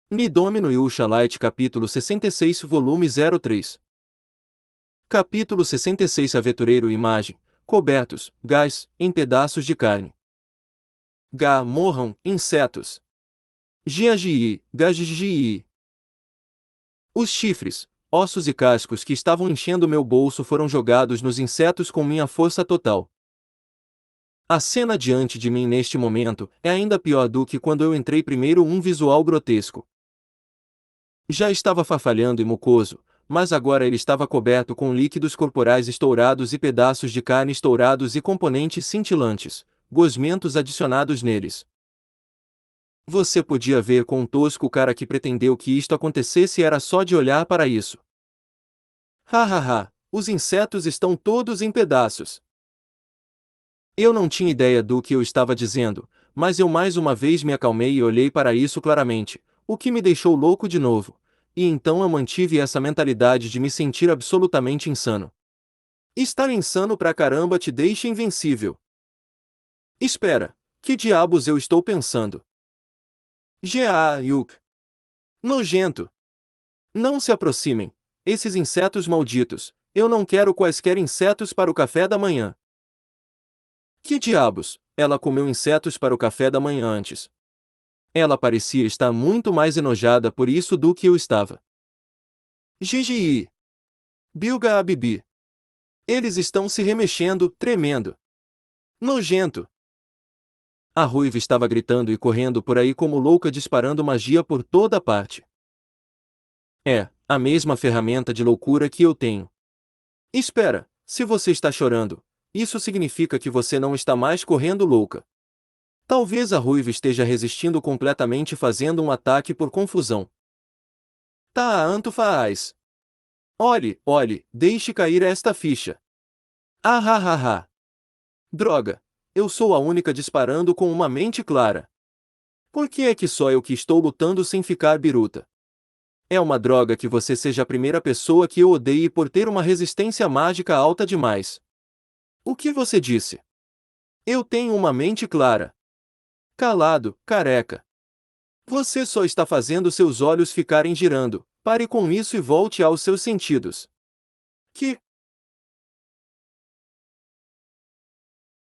Nidomi no Yusha Light capítulo 66 volume 03. Capítulo 66 Aventureiro Imagem, cobertos, gás, em pedaços de carne. Morram, insetos. Giagii, gajigii. Os chifres, ossos e cascos que estavam enchendo meu bolso foram jogados nos insetos com minha força total. A cena diante de mim neste momento é ainda pior do que quando eu entrei primeiro, um visual grotesco. Já estava farfalhando e mucoso, mas agora ele estava coberto com líquidos corporais estourados e pedaços de carne estourados e componentes cintilantes, gosmentos adicionados neles. Você podia ver quão tosco o cara que pretendeu que isto acontecesse era só de olhar para isso. Hahaha, os insetos estão todos em pedaços. Eu não tinha ideia do que eu estava dizendo, mas eu mais uma vez me acalmei e olhei para isso claramente, o que me deixou louco de novo. E então eu mantive essa mentalidade de me sentir absolutamente insano. Estar insano pra caramba te deixa invencível. Espera, que diabos eu estou pensando? Yuk. Nojento. Não se aproximem, esses insetos malditos, eu não quero quaisquer insetos para o café da manhã. Que diabos, ela comeu insetos para o café da manhã antes. Ela parecia estar muito mais enojada por isso do que eu estava. Gigi. Bilga a Bibi. Eles estão se remexendo, tremendo. Nojento. A ruiva estava gritando e correndo por aí como louca, disparando magia por toda parte. É, a mesma ferramenta de loucura que eu tenho. Espera, se você está chorando, isso significa que você não está mais correndo louca. Talvez a ruiva esteja resistindo completamente, fazendo um ataque por confusão. Tá, Anto faz. Olhe, deixe cair esta ficha. Ah. Droga, eu sou a única disparando com uma mente clara. Por que é que só eu que estou lutando sem ficar biruta? É uma droga que você seja a primeira pessoa que eu odeie por ter uma resistência mágica alta demais. O que você disse? Eu tenho uma mente clara. Calado, careca. Você só está fazendo seus olhos ficarem girando. Pare com isso e volte aos seus sentidos. Que?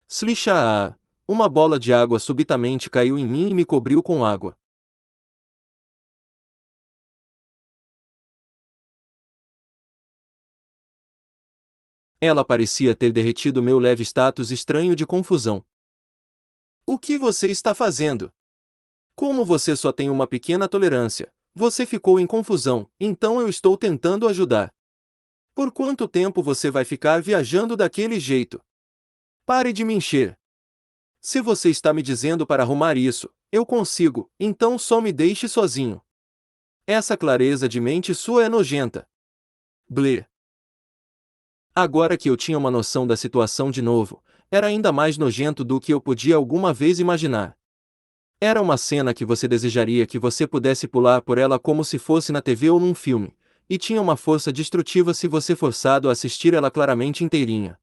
Slisha! Uma bola de água subitamente caiu em mim e me cobriu com água. Ela parecia ter derretido meu leve status estranho de confusão. O que você está fazendo? Como você só tem uma pequena tolerância, você ficou em confusão, então eu estou tentando ajudar. Por quanto tempo você vai ficar viajando daquele jeito? Pare de me encher. Se você está me dizendo para arrumar isso, eu consigo, então só me deixe sozinho. Essa clareza de mente sua é nojenta. Blé. Agora que eu tinha uma noção da situação de novo, era ainda mais nojento do que eu podia alguma vez imaginar. Era uma cena que você desejaria que você pudesse pular por ela como se fosse na TV ou num filme, e tinha uma força destrutiva se você forçado a assistir ela claramente inteirinha.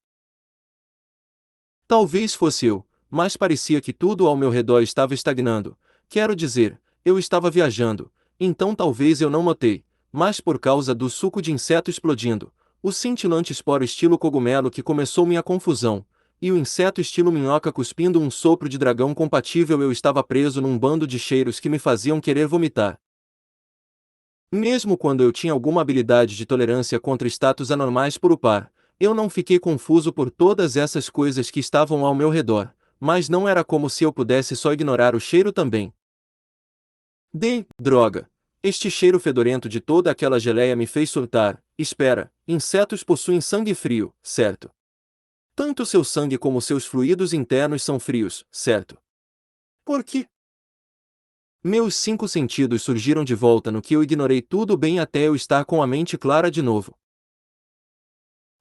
Talvez fosse eu, mas parecia que tudo ao meu redor estava estagnando. Quero dizer, eu estava viajando, então talvez eu não notei, mas por causa do suco de inseto explodindo, o cintilante esporo estilo cogumelo que começou minha confusão, e o inseto estilo minhoca cuspindo um sopro de dragão compatível, eu estava preso num bando de cheiros que me faziam querer vomitar. Mesmo quando eu tinha alguma habilidade de tolerância contra status anormais por upar, eu não fiquei confuso por todas essas coisas que estavam ao meu redor, mas não era como se eu pudesse só ignorar o cheiro também. Droga! Este cheiro fedorento de toda aquela geleia me fez surtar. Espera, insetos possuem sangue frio, certo? Tanto seu sangue como seus fluidos internos são frios, certo? Por quê? Meus 5 sentidos surgiram de volta no que eu ignorei tudo bem até eu estar com a mente clara de novo.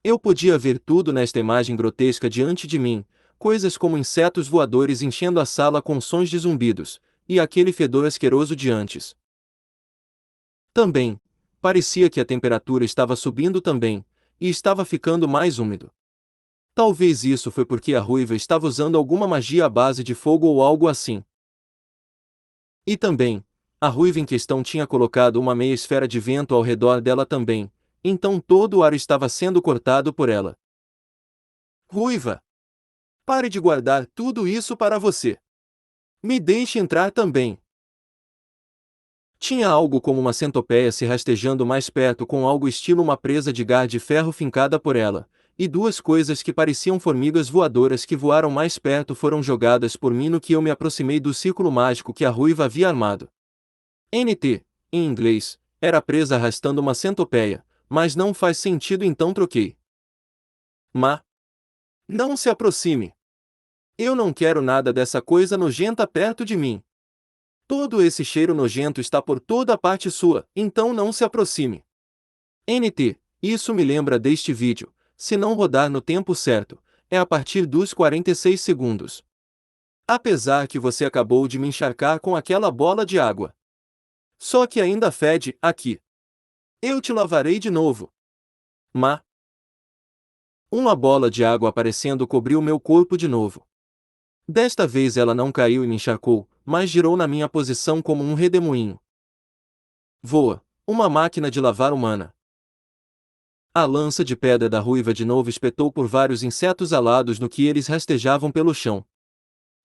Eu podia ver tudo nesta imagem grotesca diante de mim, coisas como insetos voadores enchendo a sala com sons de zumbidos, e aquele fedor asqueroso de antes. Também, parecia que a temperatura estava subindo também, e estava ficando mais úmido. Talvez isso foi porque a ruiva estava usando alguma magia à base de fogo ou algo assim. E também, A ruiva em questão tinha colocado uma meia esfera de vento ao redor dela também, então todo o ar estava sendo cortado por ela. Ruiva! Pare de guardar tudo isso para você. Me deixe entrar também. Tinha algo como uma centopeia se rastejando mais perto com algo estilo uma presa de gar de ferro fincada por ela, e duas coisas que pareciam formigas voadoras que voaram mais perto foram jogadas por mim no que eu me aproximei do círculo mágico que a ruiva havia armado. NT, em inglês, era presa arrastando uma centopeia, mas não faz sentido então troquei. Não se aproxime. Eu não quero nada dessa coisa nojenta perto de mim. Todo esse cheiro nojento está por toda a parte sua, então não se aproxime. NT, isso me lembra deste vídeo, se não rodar no tempo certo, é a partir dos 46 segundos. Apesar que você acabou de me encharcar com aquela bola de água. Só que ainda fede, aqui. Eu te lavarei de novo. Uma bola de água aparecendo cobriu meu corpo de novo. Desta vez ela não caiu e me encharcou, mas girou na minha posição como um redemoinho. Voa, uma máquina de lavar humana. A lança de pedra da ruiva de novo espetou por vários insetos alados no que eles rastejavam pelo chão.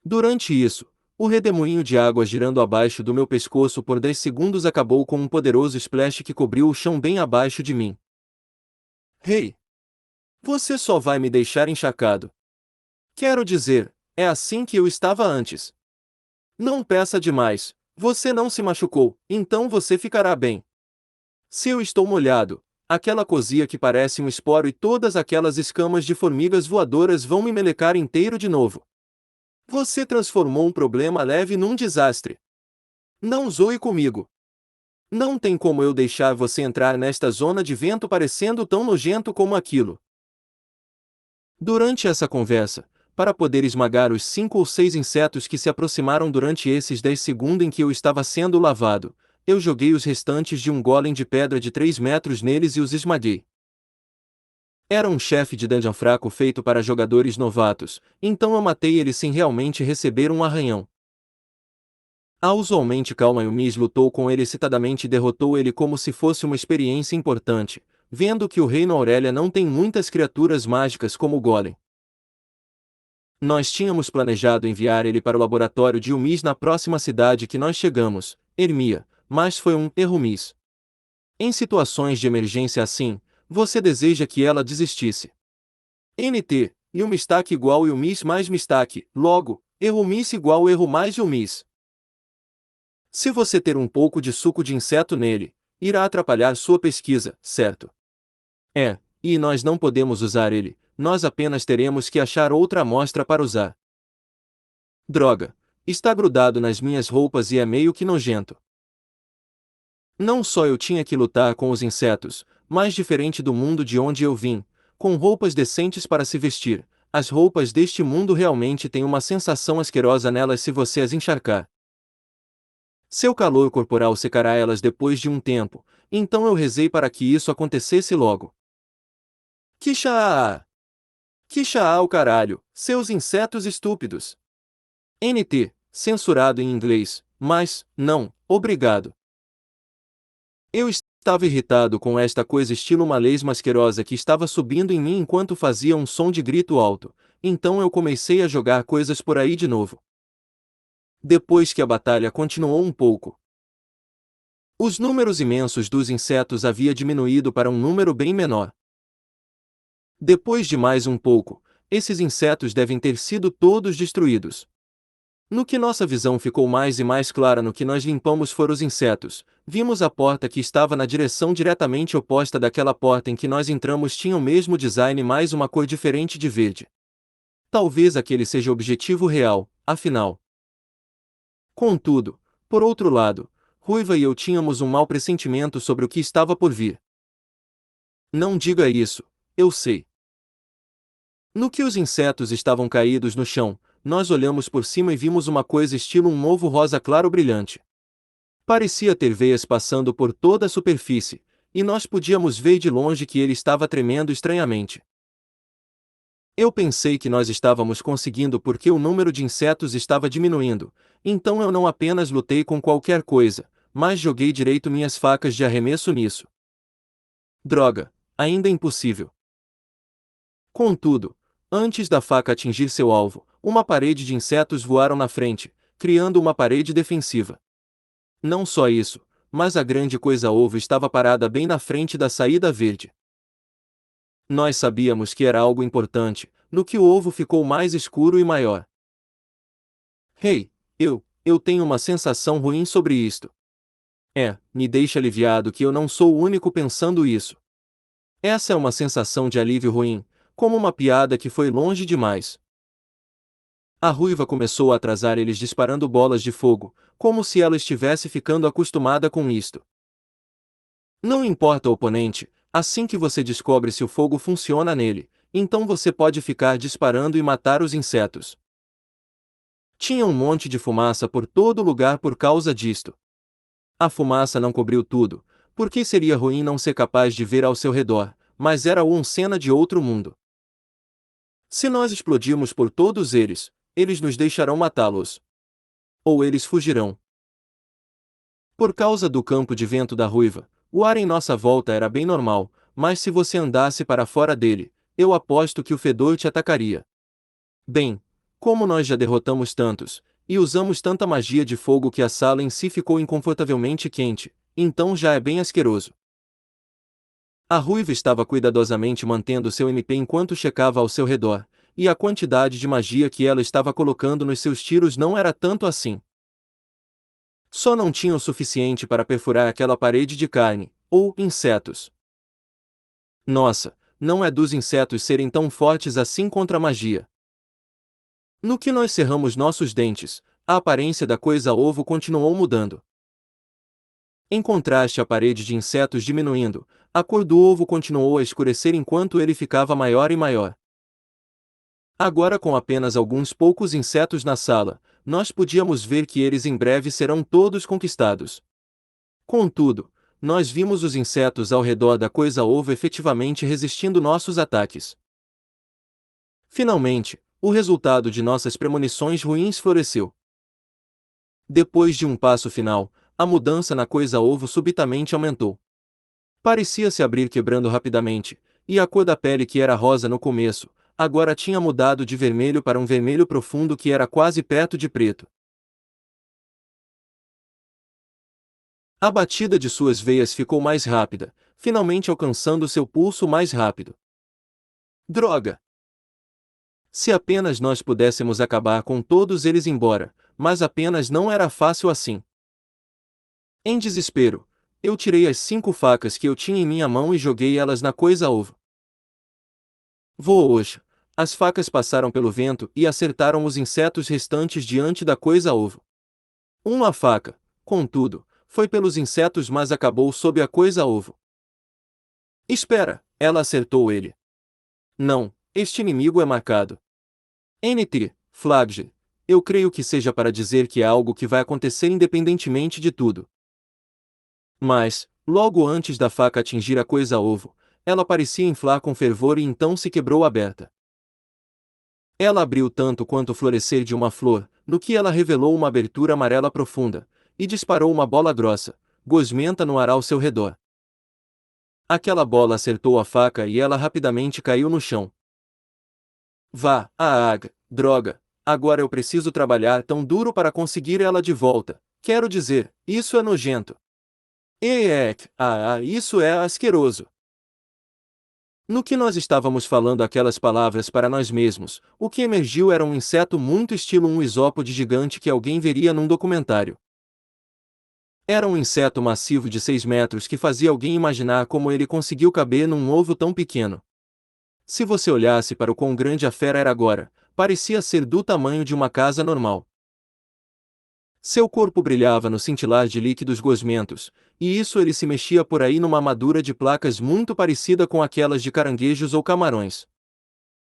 Durante isso, o redemoinho de água girando abaixo do meu pescoço por 10 segundos acabou com um poderoso splash que cobriu o chão bem abaixo de mim. Hey! Você só vai me deixar encharcado. Quero dizer, é assim que eu estava antes. Não peça demais, você não se machucou, então você ficará bem. Se eu estou molhado, aquela cosia que parece um esporo e todas aquelas escamas de formigas voadoras vão me melecar inteiro de novo. Você transformou um problema leve num desastre. Não zoe comigo. Não tem como eu deixar você entrar nesta zona de vento parecendo tão nojento como aquilo. Durante essa conversa, para poder esmagar os 5 ou 6 insetos que se aproximaram durante esses 10 segundos em que eu estava sendo lavado, eu joguei os restantes de um golem de pedra de 3 metros neles e os esmaguei. Era um chefe de dungeon fraco feito para jogadores novatos, então eu matei ele sem realmente receber um arranhão. A usualmente calma Yumis lutou com ele excitadamente e derrotou ele como se fosse uma experiência importante, vendo que o Reino Aurélia não tem muitas criaturas mágicas como o golem. Nós tínhamos planejado enviar ele para o laboratório de Yumis na próxima cidade que nós chegamos, Ermia, mas foi um erro miss. Em situações de emergência assim, você deseja que ela desistisse. NT, Yumistack igual Yumis mais Mistack, logo, erro miss igual erro mais Yumis. Se você ter um pouco de suco de inseto nele, irá atrapalhar sua pesquisa, certo? E nós não podemos usar ele, nós apenas teremos que achar outra amostra para usar. Droga! Está grudado nas minhas roupas e é meio que nojento. Não só eu tinha que lutar com os insetos, mas diferente do mundo de onde eu vim, com roupas decentes para se vestir, as roupas deste mundo realmente têm uma sensação asquerosa nelas se você as encharcar. Seu calor corporal secará elas depois de um tempo, então eu rezei para que isso acontecesse logo. Quixá! Quixá o caralho, seus insetos estúpidos! NT, censurado em inglês, mas, não, obrigado. Eu estava irritado com esta coisa estilo uma lesma asquerosa que estava subindo em mim enquanto fazia um som de grito alto, então eu comecei a jogar coisas por aí de novo. Depois que a batalha continuou um pouco, os números imensos dos insetos havia diminuído para um número bem menor. Depois de mais um pouco, esses insetos devem ter sido todos destruídos. No que nossa visão ficou mais e mais clara no que nós limpamos foram os insetos, vimos a porta que estava na direção diretamente oposta daquela porta em que nós entramos tinha o mesmo design mais uma cor diferente de verde. Talvez aquele seja o objetivo real, afinal. Contudo, por outro lado, Ruiva e eu tínhamos um mau pressentimento sobre o que estava por vir. Não diga isso, eu sei. No que os insetos estavam caídos no chão, nós olhamos por cima e vimos uma coisa estilo um novo rosa claro brilhante. Parecia ter veias passando por toda a superfície, e nós podíamos ver de longe que ele estava tremendo estranhamente. Eu pensei que nós estávamos conseguindo porque o número de insetos estava diminuindo, então eu não apenas lutei com qualquer coisa, mas joguei direito minhas facas de arremesso nisso. Droga, ainda impossível. Contudo, antes da faca atingir seu alvo, uma parede de insetos voaram na frente, criando uma parede defensiva. Não só isso, mas a grande coisa-ovo estava parada bem na frente da saída verde. Nós sabíamos que era algo importante, no que o ovo ficou mais escuro e maior. Hey, eu tenho uma sensação ruim sobre isto. Me deixa aliviado que eu não sou o único pensando isso. Essa é uma sensação de alívio ruim, como uma piada que foi longe demais. A ruiva começou a atrasar eles disparando bolas de fogo, como se ela estivesse ficando acostumada com isto. Não importa o oponente, assim que você descobre se o fogo funciona nele, então você pode ficar disparando e matar os insetos. Tinha um monte de fumaça por todo lugar por causa disto. A fumaça não cobriu tudo, porque seria ruim não ser capaz de ver ao seu redor, mas era uma cena de outro mundo. Se nós explodirmos por todos eles nos deixarão matá-los. Ou eles fugirão. Por causa do campo de vento da ruiva, o ar em nossa volta era bem normal, mas se você andasse para fora dele, eu aposto que o fedor te atacaria. Bem, como nós já derrotamos tantos, e usamos tanta magia de fogo que a sala em si ficou inconfortavelmente quente, então já é bem asqueroso. A ruiva estava cuidadosamente mantendo seu MP enquanto checava ao seu redor, e a quantidade de magia que ela estava colocando nos seus tiros não era tanto assim. Só não tinha o suficiente para perfurar aquela parede de carne, ou insetos. Nossa, não é dos insetos serem tão fortes assim contra a magia. No que nós cerramos nossos dentes, a aparência da coisa-ovo continuou mudando. Em contraste à parede de insetos diminuindo, a cor do ovo continuou a escurecer enquanto ele ficava maior e maior. Agora, com apenas alguns poucos insetos na sala, nós podíamos ver que eles em breve serão todos conquistados. Contudo, nós vimos os insetos ao redor da coisa-ovo efetivamente resistindo nossos ataques. Finalmente, o resultado de nossas premonições ruins floresceu. Depois de um passo final, a mudança na coisa-ovo subitamente aumentou. Parecia se abrir quebrando rapidamente, e a cor da pele que era rosa no começo, agora tinha mudado de vermelho para um vermelho profundo que era quase perto de preto. A batida de suas veias ficou mais rápida, finalmente alcançando seu pulso mais rápido. Droga! Se apenas nós pudéssemos acabar com todos eles embora, mas apenas não era fácil assim. Em desespero, eu tirei as 5 facas que eu tinha em minha mão e joguei elas na coisa-ovo. Voou. As facas passaram pelo vento e acertaram os insetos restantes diante da coisa-ovo. Uma faca, contudo, foi pelos insetos mas acabou sob a coisa-ovo. Espera, ela acertou ele. Não, este inimigo é marcado. NT, Flagge, eu creio que seja para dizer que é algo que vai acontecer independentemente de tudo. Mas, logo antes da faca atingir a coisa-ovo, ela parecia inflar com fervor e então se quebrou aberta. Ela abriu tanto quanto o florescer de uma flor, no que ela revelou uma abertura amarela profunda, e disparou uma bola grossa, gosmenta no ar ao seu redor. Aquela bola acertou a faca e ela rapidamente caiu no chão. Vá, droga, agora eu preciso trabalhar tão duro para conseguir ela de volta, quero dizer, isso é nojento. Isso é asqueroso. No que nós estávamos falando aquelas palavras para nós mesmos, o que emergiu era um inseto muito estilo um isópode gigante que alguém veria num documentário. Era um inseto massivo de 6 metros que fazia alguém imaginar como ele conseguiu caber num ovo tão pequeno. Se você olhasse para o quão grande a fera era agora, parecia ser do tamanho de uma casa normal. Seu corpo brilhava no cintilar de líquidos gosmentos, e isso ele se mexia por aí numa armadura de placas muito parecida com aquelas de caranguejos ou camarões.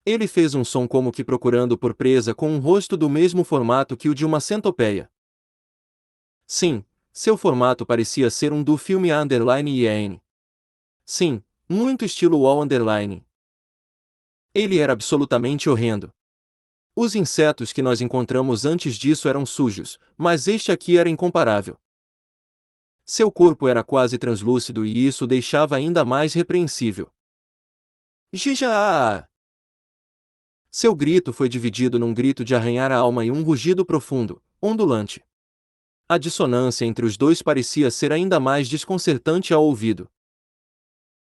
Ele fez um som como que procurando por presa com um rosto do mesmo formato que o de uma centopeia. Sim, seu formato parecia ser um do filme _IN. Sim, muito estilo Wall _. Ele era absolutamente horrendo. Os insetos que nós encontramos antes disso eram sujos, mas este aqui era incomparável. Seu corpo era quase translúcido e isso o deixava ainda mais repreensível. Jija! Seu grito foi dividido num grito de arranhar a alma e um rugido profundo, ondulante. A dissonância entre os dois parecia ser ainda mais desconcertante ao ouvido.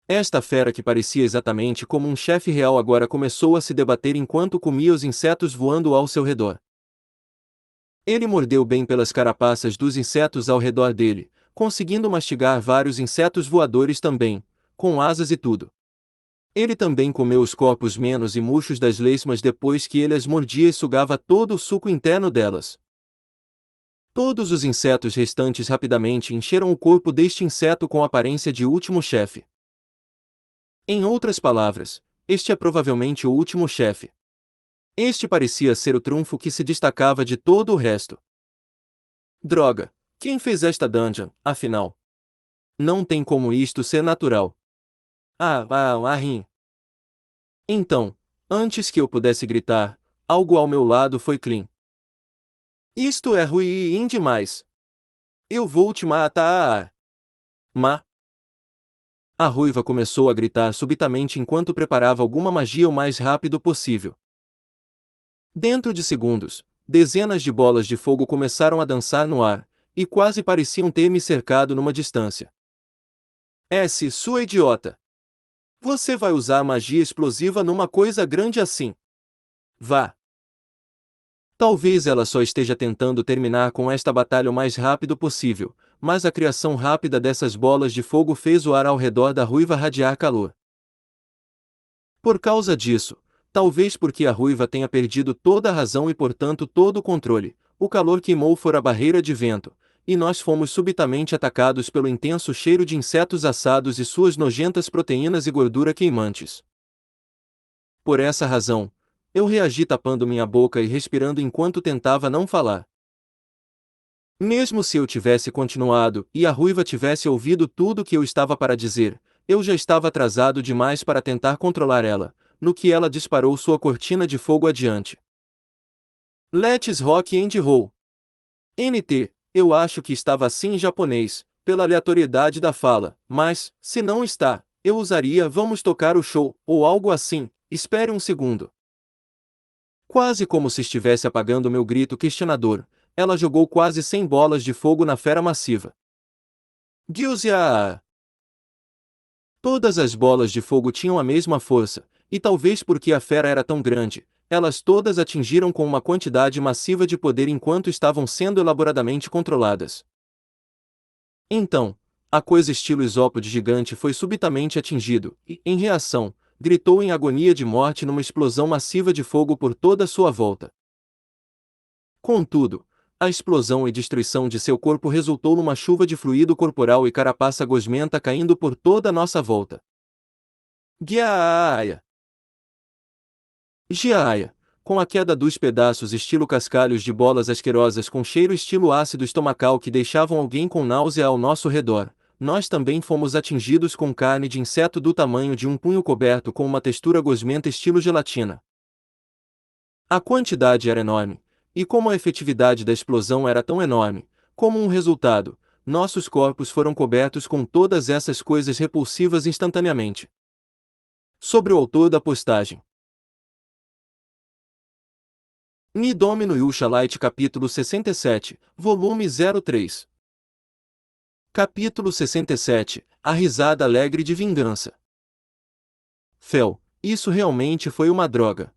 Esta fera que parecia exatamente como um chefe real agora começou a se debater enquanto comia os insetos voando ao seu redor. Ele mordeu bem pelas carapaças dos insetos ao redor dele, conseguindo mastigar vários insetos voadores também, com asas e tudo. Ele também comeu os corpos menos e murchos das lesmas depois que ele as mordia e sugava todo o suco interno delas. Todos os insetos restantes rapidamente encheram o corpo deste inseto com a aparência de último chefe. Em outras palavras, este é provavelmente o último chefe. Este parecia ser o trunfo que se destacava de todo o resto. Droga! Quem fez esta dungeon, afinal? Não tem como isto ser natural. Rim. Então, antes que eu pudesse gritar, algo ao meu lado foi clean. Isto é ruim demais. Eu vou te matar. A ruiva começou a gritar subitamente enquanto preparava alguma magia o mais rápido possível. Dentro de segundos, dezenas de bolas de fogo começaram a dançar no ar, e quase pareciam ter me cercado numa distância. Sua idiota! Você vai usar magia explosiva numa coisa grande assim? Vá! Talvez ela só esteja tentando terminar com esta batalha o mais rápido possível, mas a criação rápida dessas bolas de fogo fez o ar ao redor da ruiva radiar calor. Por causa disso, talvez porque a ruiva tenha perdido toda a razão e portanto todo o controle, o calor queimou fora a barreira de vento, e nós fomos subitamente atacados pelo intenso cheiro de insetos assados e suas nojentas proteínas e gordura queimantes. Por essa razão, eu reagi tapando minha boca e respirando enquanto tentava não falar. Mesmo se eu tivesse continuado e a ruiva tivesse ouvido tudo o que eu estava para dizer, eu já estava atrasado demais para tentar controlar ela, no que ela disparou sua cortina de fogo adiante. Let's rock and roll. NT, eu acho que estava assim em japonês, pela aleatoriedade da fala, mas, se não está, eu usaria vamos tocar o show, ou algo assim, espere um segundo. Quase como se estivesse apagando meu grito questionador, ela jogou quase 100 bolas de fogo na fera massiva. Gyuzia! Todas as bolas de fogo tinham a mesma força, e talvez porque a fera era tão grande, elas todas atingiram com uma quantidade massiva de poder enquanto estavam sendo elaboradamente controladas. Então, a coisa estilo isópode gigante foi subitamente atingido, e, em reação, gritou em agonia de morte numa explosão massiva de fogo por toda a sua volta. Contudo, a explosão e destruição de seu corpo resultou numa chuva de fluido corporal e carapaça gosmenta caindo por toda a nossa volta. Giaia! Giaia! Com a queda dos pedaços estilo cascalhos de bolas asquerosas com cheiro estilo ácido estomacal que deixavam alguém com náusea ao nosso redor, nós também fomos atingidos com carne de inseto do tamanho de um punho coberto com uma textura gosmenta estilo gelatina. A quantidade era enorme, e como a efetividade da explosão era tão enorme, como um resultado, nossos corpos foram cobertos com todas essas coisas repulsivas instantaneamente. Sobre o autor da postagem. Ni Domino Yusha Light capítulo 67, volume 03. Capítulo 67, A risada alegre de vingança. Fel, isso realmente foi uma droga.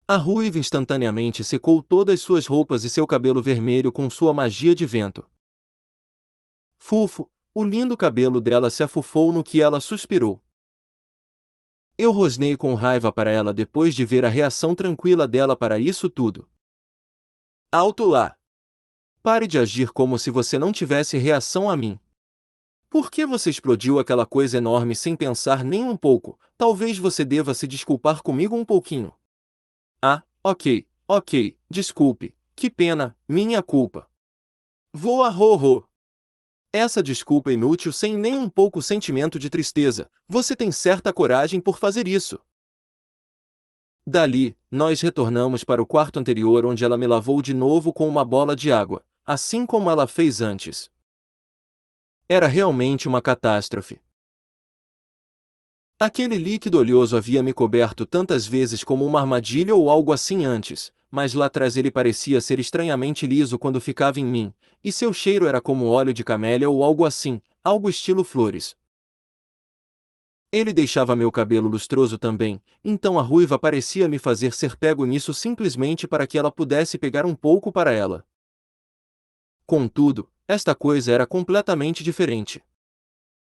A ruiva instantaneamente secou todas suas roupas e seu cabelo vermelho com sua magia de vento. Fufo, o lindo cabelo dela se afufou no que ela suspirou. Eu rosnei com raiva para ela depois de ver a reação tranquila dela para isso tudo. Alto lá! Pare de agir como se você não tivesse reação a mim. Por que você explodiu aquela coisa enorme sem pensar nem um pouco? Talvez você deva se desculpar comigo um pouquinho. Ok, desculpe, que pena, minha culpa. Voa ho. Essa desculpa inútil sem nem um pouco sentimento de tristeza, você tem certa coragem por fazer isso. Dali, nós retornamos para o quarto anterior onde ela me lavou de novo com uma bola de água, assim como ela fez antes. Era realmente uma catástrofe. Aquele líquido oleoso havia me coberto tantas vezes como uma armadilha ou algo assim antes, mas lá atrás ele parecia ser estranhamente liso quando ficava em mim, e seu cheiro era como óleo de camélia ou algo assim, algo estilo flores. Ele deixava meu cabelo lustroso também, então a ruiva parecia me fazer ser pego nisso simplesmente para que ela pudesse pegar um pouco para ela. Contudo, esta coisa era completamente diferente.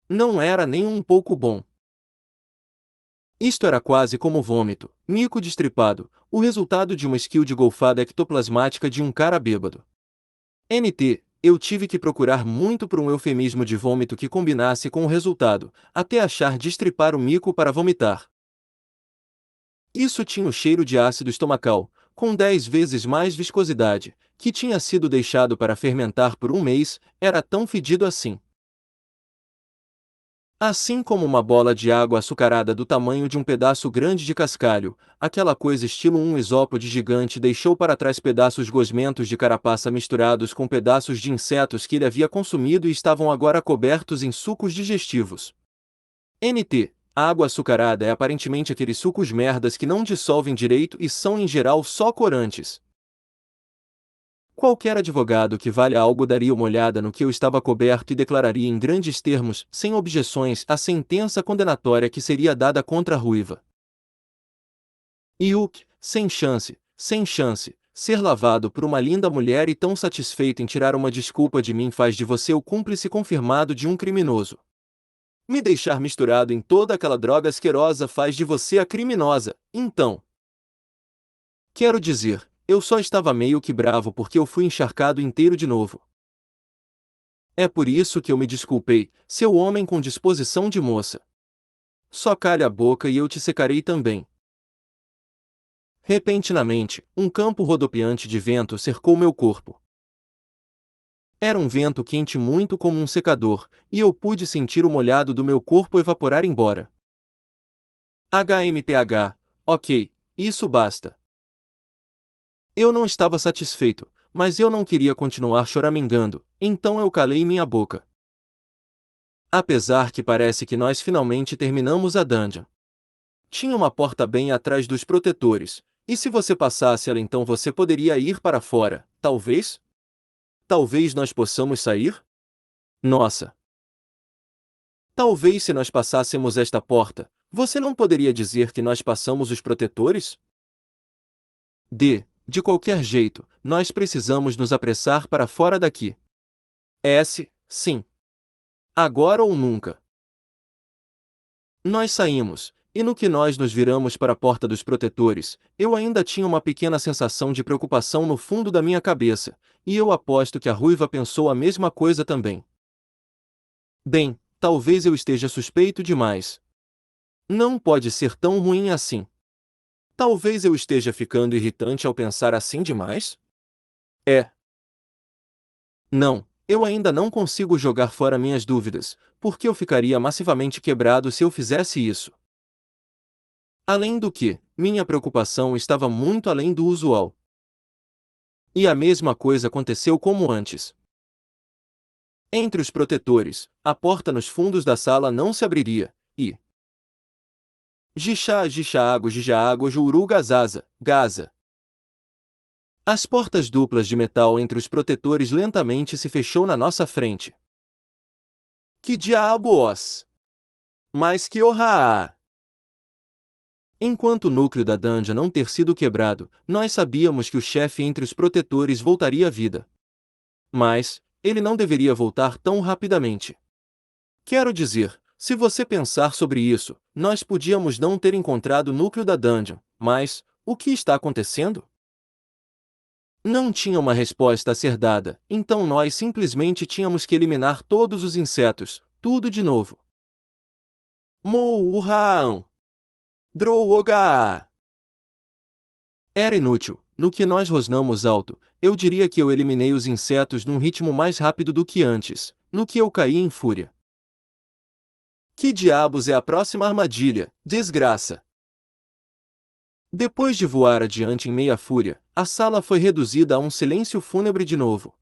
Não era nem um pouco bom. Isto era quase como vômito, mico destripado, o resultado de uma skill de golfada ectoplasmática de um cara bêbado. Eu tive que procurar muito por um eufemismo de vômito que combinasse com o resultado, até achar destripar o mico para vomitar. Isso tinha o cheiro de ácido estomacal, com 10 vezes mais viscosidade, que tinha sido deixado para fermentar por um mês, era tão fedido assim. Assim como uma bola de água açucarada do tamanho de um pedaço grande de cascalho, aquela coisa estilo um isópode gigante deixou para trás pedaços gosmentos de carapaça misturados com pedaços de insetos que ele havia consumido e estavam agora cobertos em sucos digestivos. A água açucarada é aparentemente aqueles sucos merdas que não dissolvem direito e são em geral só corantes. Qualquer advogado que valha algo daria uma olhada no que eu estava coberto e declararia em grandes termos, sem objeções, a sentença condenatória que seria dada contra a ruiva. Sem chance, sem chance, ser lavado por uma linda mulher e tão satisfeito em tirar uma desculpa de mim faz de você o cúmplice confirmado de um criminoso. Me deixar misturado em toda aquela droga asquerosa faz de você a criminosa, então. Quero dizer, eu só estava meio que bravo porque eu fui encharcado inteiro de novo. É por isso que eu me desculpei, seu homem com disposição de moça. Só calha a boca e eu te secarei também. Repentinamente, um campo rodopiante de vento cercou meu corpo. Era um vento quente muito como um secador, e eu pude sentir o molhado do meu corpo evaporar embora. Ok, isso basta. Eu não estava satisfeito, mas eu não queria continuar choramingando, então eu calei minha boca. Apesar que parece que nós finalmente terminamos a dungeon. Tinha uma porta bem atrás dos protetores, e se você passasse ela então você poderia ir para fora, talvez? Talvez nós possamos sair? Nossa! Talvez se nós passássemos esta porta, você não poderia dizer que nós passamos os protetores? De qualquer jeito, nós precisamos nos apressar para fora daqui. Sim. Agora ou nunca. Nós saímos, e no que nós nos viramos para a porta dos protetores, eu ainda tinha uma pequena sensação de preocupação no fundo da minha cabeça, e eu aposto que a ruiva pensou a mesma coisa também. Bem, talvez eu esteja suspeito demais. Não pode ser tão ruim assim. Talvez eu esteja ficando irritante ao pensar assim demais? É. Não, eu ainda não consigo jogar fora minhas dúvidas, porque eu ficaria massivamente quebrado se eu fizesse isso. Além do que, minha preocupação estava muito além do usual. E a mesma coisa aconteceu como antes. Entre os protetores, a porta nos fundos da sala não se abriria, e... Jixá, Juru, Gaza. As portas duplas de metal entre os protetores lentamente se fechou na nossa frente. Que diabos! Mas que horror! Enquanto o núcleo da dungeon não ter sido quebrado, nós sabíamos que o chefe entre os protetores voltaria à vida. Mas, ele não deveria voltar tão rapidamente. Quero dizer, se você pensar sobre isso, nós podíamos não ter encontrado o núcleo da dungeon, mas, o que está acontecendo? Não tinha uma resposta a ser dada, então nós simplesmente tínhamos que eliminar todos os insetos, tudo de novo. Mouhan! Droga! Era inútil. No que nós rosnamos alto, eu diria que eu eliminei os insetos num ritmo mais rápido do que antes, no que eu caí em fúria. Que diabos é a próxima armadilha, desgraça? Depois de voar adiante em meia fúria, a sala foi reduzida a um silêncio fúnebre de novo.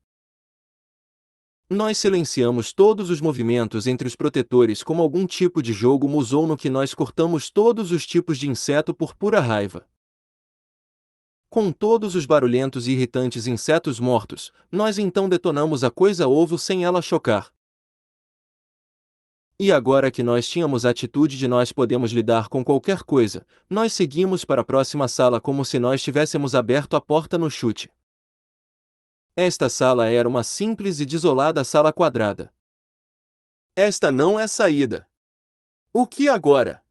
Nós silenciamos todos os movimentos entre os protetores como algum tipo de jogo musou no que nós cortamos todos os tipos de inseto por pura raiva. Com todos os barulhentos e irritantes insetos mortos, nós então detonamos a coisa ovo sem ela chocar. E agora que nós tínhamos a atitude de nós podemos lidar com qualquer coisa, nós seguimos para a próxima sala como se nós tivéssemos aberto a porta no chute. Esta sala era uma simples e desolada sala quadrada. Esta não é saída. O que agora?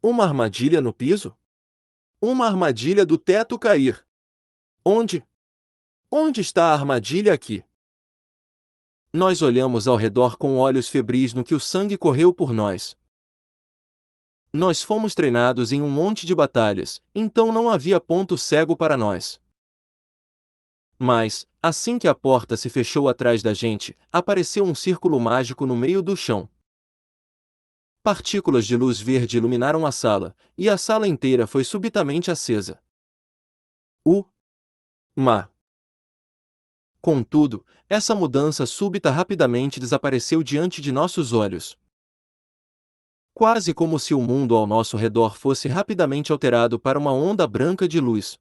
Uma armadilha no piso? Uma armadilha do teto cair. Onde? Onde está a armadilha aqui? Nós olhamos ao redor com olhos febris no que o sangue correu por nós. Nós fomos treinados em um monte de batalhas, então não havia ponto cego para nós. Mas, assim que a porta se fechou atrás da gente, apareceu um círculo mágico no meio do chão. Partículas de luz verde iluminaram a sala, e a sala inteira foi subitamente acesa. Ma. Contudo, essa mudança súbita rapidamente desapareceu diante de nossos olhos. Quase como se o mundo ao nosso redor fosse rapidamente alterado para uma onda branca de luz.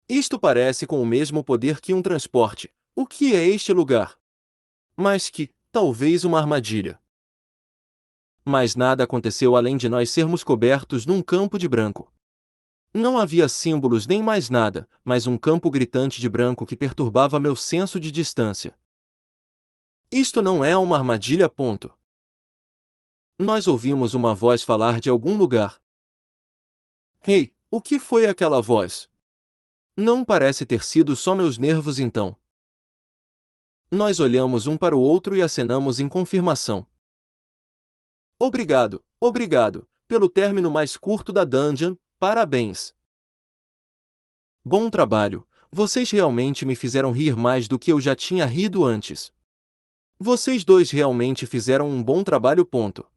Isto parece com o mesmo poder que um transporte. O que é este lugar? Mais que, talvez, uma armadilha. Mas nada aconteceu além de nós sermos cobertos num campo de branco. Não havia símbolos nem mais nada, mas um campo gritante de branco que perturbava meu senso de distância. Isto não é uma armadilha. Ponto. Nós ouvimos uma voz falar de algum lugar. Hey, o que foi aquela voz? Não parece ter sido só meus nervos então. Nós olhamos um para o outro e acenamos em confirmação. Obrigado, pelo término mais curto da dungeon, parabéns. Bom trabalho, vocês realmente me fizeram rir mais do que eu já tinha rido antes. Vocês dois realmente fizeram um bom trabalho. Ponto.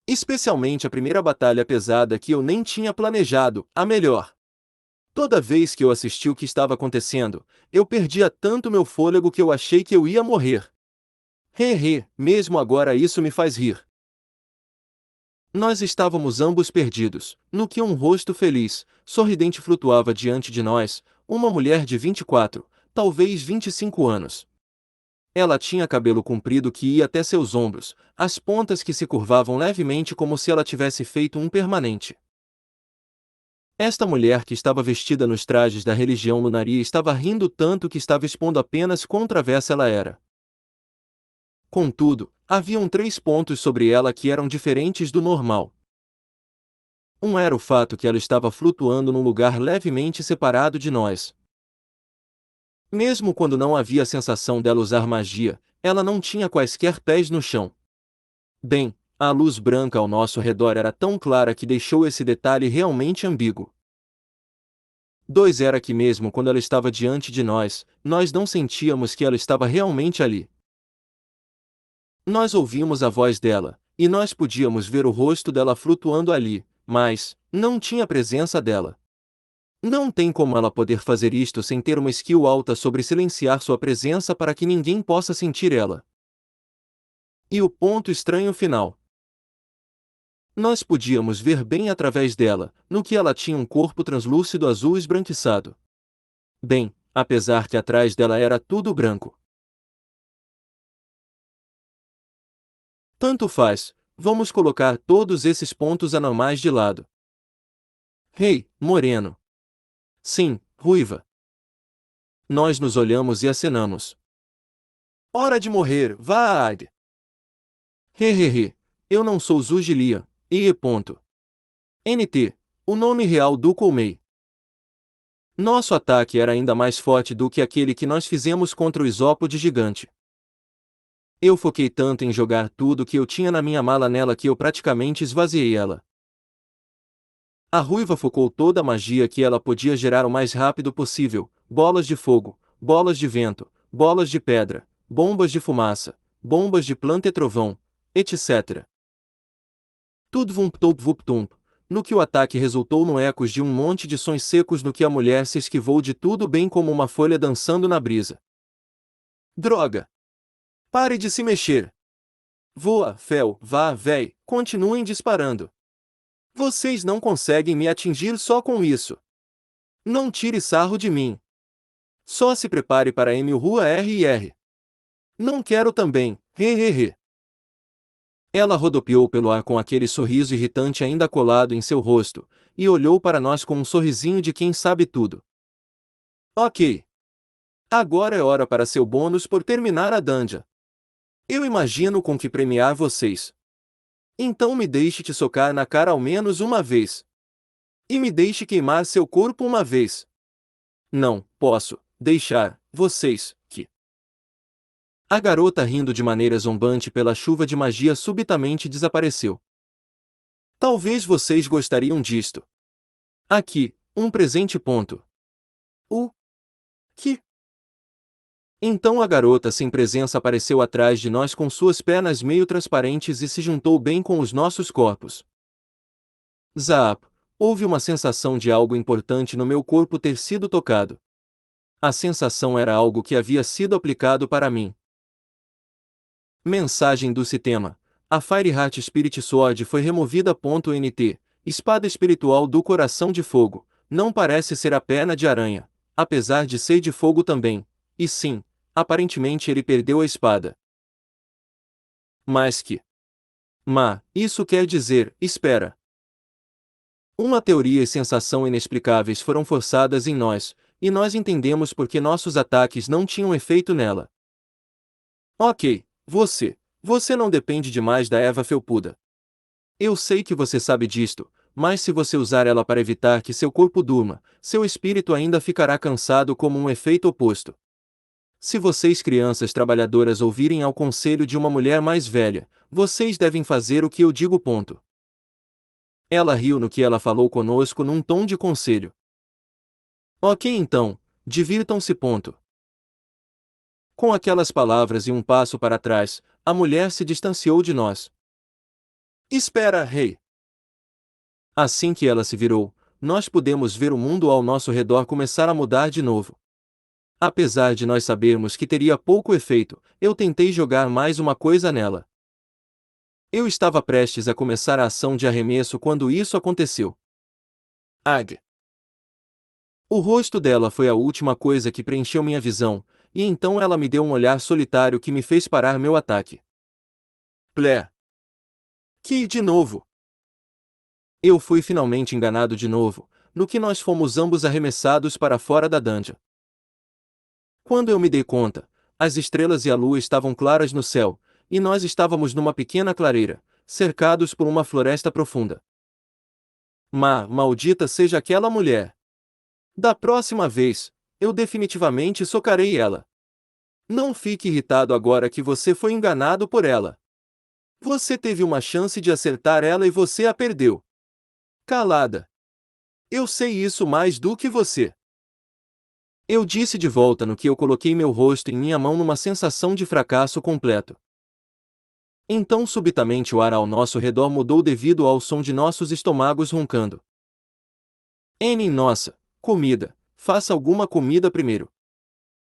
Especialmente a primeira batalha pesada que eu nem tinha planejado, a melhor. Toda vez que eu assisti o que estava acontecendo, eu perdia tanto meu fôlego que eu achei que eu ia morrer. Mesmo agora isso me faz rir. Nós estávamos ambos perdidos, no que um rosto feliz, sorridente flutuava diante de nós, uma mulher de 24, talvez 25 anos. Ela tinha cabelo comprido que ia até seus ombros, as pontas que se curvavam levemente como se ela tivesse feito um permanente. Esta mulher que estava vestida nos trajes da religião lunaria estava rindo tanto que estava expondo apenas quão travessa ela era. Contudo, haviam 3 pontos sobre ela que eram diferentes do normal. Um era o fato que ela estava flutuando num lugar levemente separado de nós. Mesmo quando não havia a sensação dela usar magia, ela não tinha quaisquer pés no chão. Bem, a luz branca ao nosso redor era tão clara que deixou esse detalhe realmente ambíguo. 2 era que mesmo quando ela estava diante de nós, nós não sentíamos que ela estava realmente ali. Nós ouvimos a voz dela, e nós podíamos ver o rosto dela flutuando ali, mas não tinha a presença dela. Não tem como ela poder fazer isto sem ter uma skill alta sobre silenciar sua presença para que ninguém possa sentir ela. E o ponto estranho final. Nós podíamos ver bem através dela, no que ela tinha um corpo translúcido azul esbranquiçado. Bem, apesar que atrás dela era tudo branco. Tanto faz, vamos colocar todos esses pontos anormais de lado. Hey, moreno. Sim, ruiva. Nós nos olhamos e acenamos. Hora de morrer, vai! Eu não sou Zugilia, ponto. NT, o nome real do Colmei. Nosso ataque era ainda mais forte do que aquele que nós fizemos contra o isópode gigante. Eu foquei tanto em jogar tudo que eu tinha na minha mala nela que eu praticamente esvaziei ela. A ruiva focou toda a magia que ela podia gerar o mais rápido possível: bolas de fogo, bolas de vento, bolas de pedra, bombas de fumaça, bombas de planta e trovão, etc. Tudo vum-top-vup-tump, no que o ataque resultou no ecos de um monte de sons secos no que a mulher se esquivou de tudo bem como uma folha dançando na brisa. Droga! Pare de se mexer! Voa, Fel, vá, véi, continuem disparando. Vocês não conseguem me atingir só com isso. Não tire sarro de mim. Só se prepare para Emil Rua RR. Não quero também, hehehe. Ela rodopiou pelo ar com aquele sorriso irritante ainda colado em seu rosto, e olhou para nós com um sorrisinho de quem sabe tudo. Ok. Agora é hora para seu bônus por terminar a dungeon. Eu imagino com que premiar vocês. Então me deixe te socar na cara ao menos uma vez. E me deixe queimar seu corpo uma vez. Não posso deixar vocês que... A garota, rindo de maneira zombante pela chuva de magia, subitamente desapareceu. Talvez vocês gostariam disto. Aqui, um presente. O que? Então a garota sem presença apareceu atrás de nós com suas pernas meio transparentes e se juntou bem com os nossos corpos. Zap! Houve uma sensação de algo importante no meu corpo ter sido tocado. A sensação era algo que havia sido aplicado para mim. Mensagem do sistema. A Fire Heart Spirit Sword foi removida. NT. Espada espiritual do coração de fogo. Não parece ser a perna de aranha, apesar de ser de fogo também. E sim, aparentemente ele perdeu a espada. Mas que... isso quer dizer, espera. Uma teoria e sensação inexplicáveis foram forçadas em nós, e nós entendemos por que nossos ataques não tinham efeito nela. Ok, você não depende demais da Eva felpuda. Eu sei que você sabe disto, mas se você usar ela para evitar que seu corpo durma, seu espírito ainda ficará cansado como um efeito oposto. Se vocês crianças trabalhadoras ouvirem ao conselho de uma mulher mais velha, vocês devem fazer o que eu digo. Ela riu no que ela falou conosco num tom de conselho. Ok então, divirtam-se. Com aquelas palavras e um passo para trás, a mulher se distanciou de nós. Espera, rei! Assim que ela se virou, nós pudemos ver o mundo ao nosso redor começar a mudar de novo. Apesar de nós sabermos que teria pouco efeito, eu tentei jogar mais uma coisa nela. Eu estava prestes a começar a ação de arremesso quando isso aconteceu. Ag! O rosto dela foi a última coisa que preencheu minha visão, e então ela me deu um olhar solitário que me fez parar meu ataque. Plé! Que de novo? Eu fui finalmente enganado de novo, no que nós fomos ambos arremessados para fora da dungeon. Quando eu me dei conta, as estrelas e a lua estavam claras no céu, e nós estávamos numa pequena clareira, cercados por uma floresta profunda. Maldita seja aquela mulher! Da próxima vez, eu definitivamente socarei ela. Não fique irritado agora que você foi enganado por ela. Você teve uma chance de acertar ela e você a perdeu. Calada. Eu sei isso mais do que você. Eu disse de volta no que eu coloquei meu rosto em minha mão numa sensação de fracasso completo. Então subitamente o ar ao nosso redor mudou devido ao som de nossos estômagos roncando. Nossa, comida, faça alguma comida primeiro.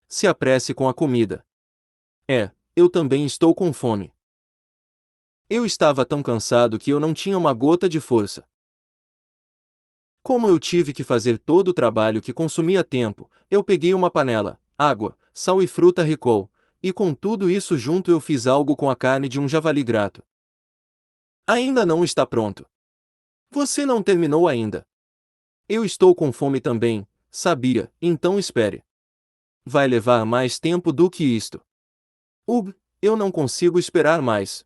Se apresse com a comida. Eu também estou com fome. Eu estava tão cansado que eu não tinha uma gota de força. Como eu tive que fazer todo o trabalho que consumia tempo, eu peguei uma panela, água, sal e fruta ricol, e com tudo isso junto eu fiz algo com a carne de um javali grato. Ainda não está pronto. Você não terminou ainda. Eu estou com fome também, sabia, então espere. Vai levar mais tempo do que isto. Eu não consigo esperar mais.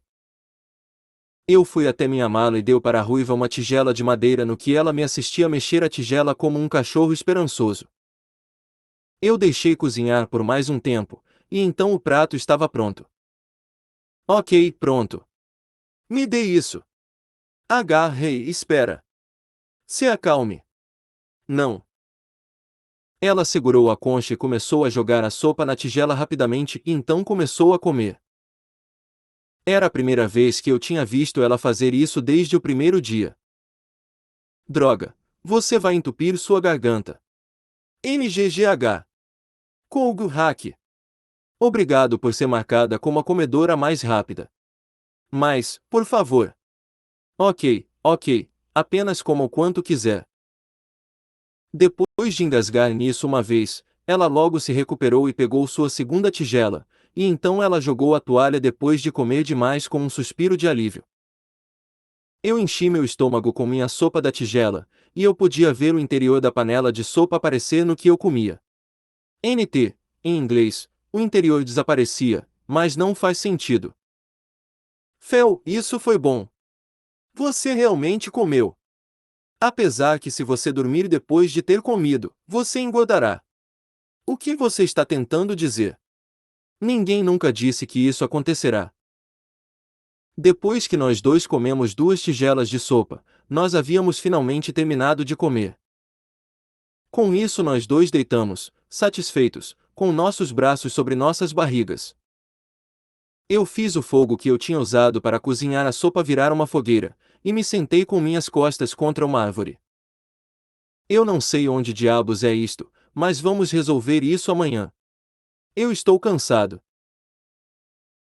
Eu fui até minha mala e deu para a ruiva uma tigela de madeira no que ela me assistia mexer a tigela como um cachorro esperançoso. Eu deixei cozinhar por mais um tempo, e então o prato estava pronto. Ok, pronto. Me dê isso. Rei, espera. Se acalme. Não. Ela segurou a concha e começou a jogar a sopa na tigela rapidamente e então começou a comer. Era a primeira vez que eu tinha visto ela fazer isso desde o primeiro dia. Droga, você vai entupir sua garganta. NGGH. Kogu Hack. Obrigado por ser marcada como a comedora mais rápida. Mas, por favor. Ok, ok, apenas coma o quanto quiser. Depois de engasgar nisso uma vez, ela logo se recuperou e pegou sua segunda tigela, e então ela jogou a toalha depois de comer demais com um suspiro de alívio. Eu enchi meu estômago com minha sopa da tigela, e eu podia ver o interior da panela de sopa aparecer no que eu comia. NT, em inglês, o interior desaparecia, mas não faz sentido. Fel, isso foi bom. Você realmente comeu. Apesar que se você dormir depois de ter comido, você engordará. O que você está tentando dizer? Ninguém nunca disse que isso acontecerá. Depois que nós dois comemos 2 tigelas de sopa, nós havíamos finalmente terminado de comer. Com isso nós dois deitamos, satisfeitos, com nossos braços sobre nossas barrigas. Eu fiz o fogo que eu tinha usado para cozinhar a sopa virar uma fogueira, e me sentei com minhas costas contra uma árvore. Eu não sei onde diabos é isto, mas vamos resolver isso amanhã. Eu estou cansado.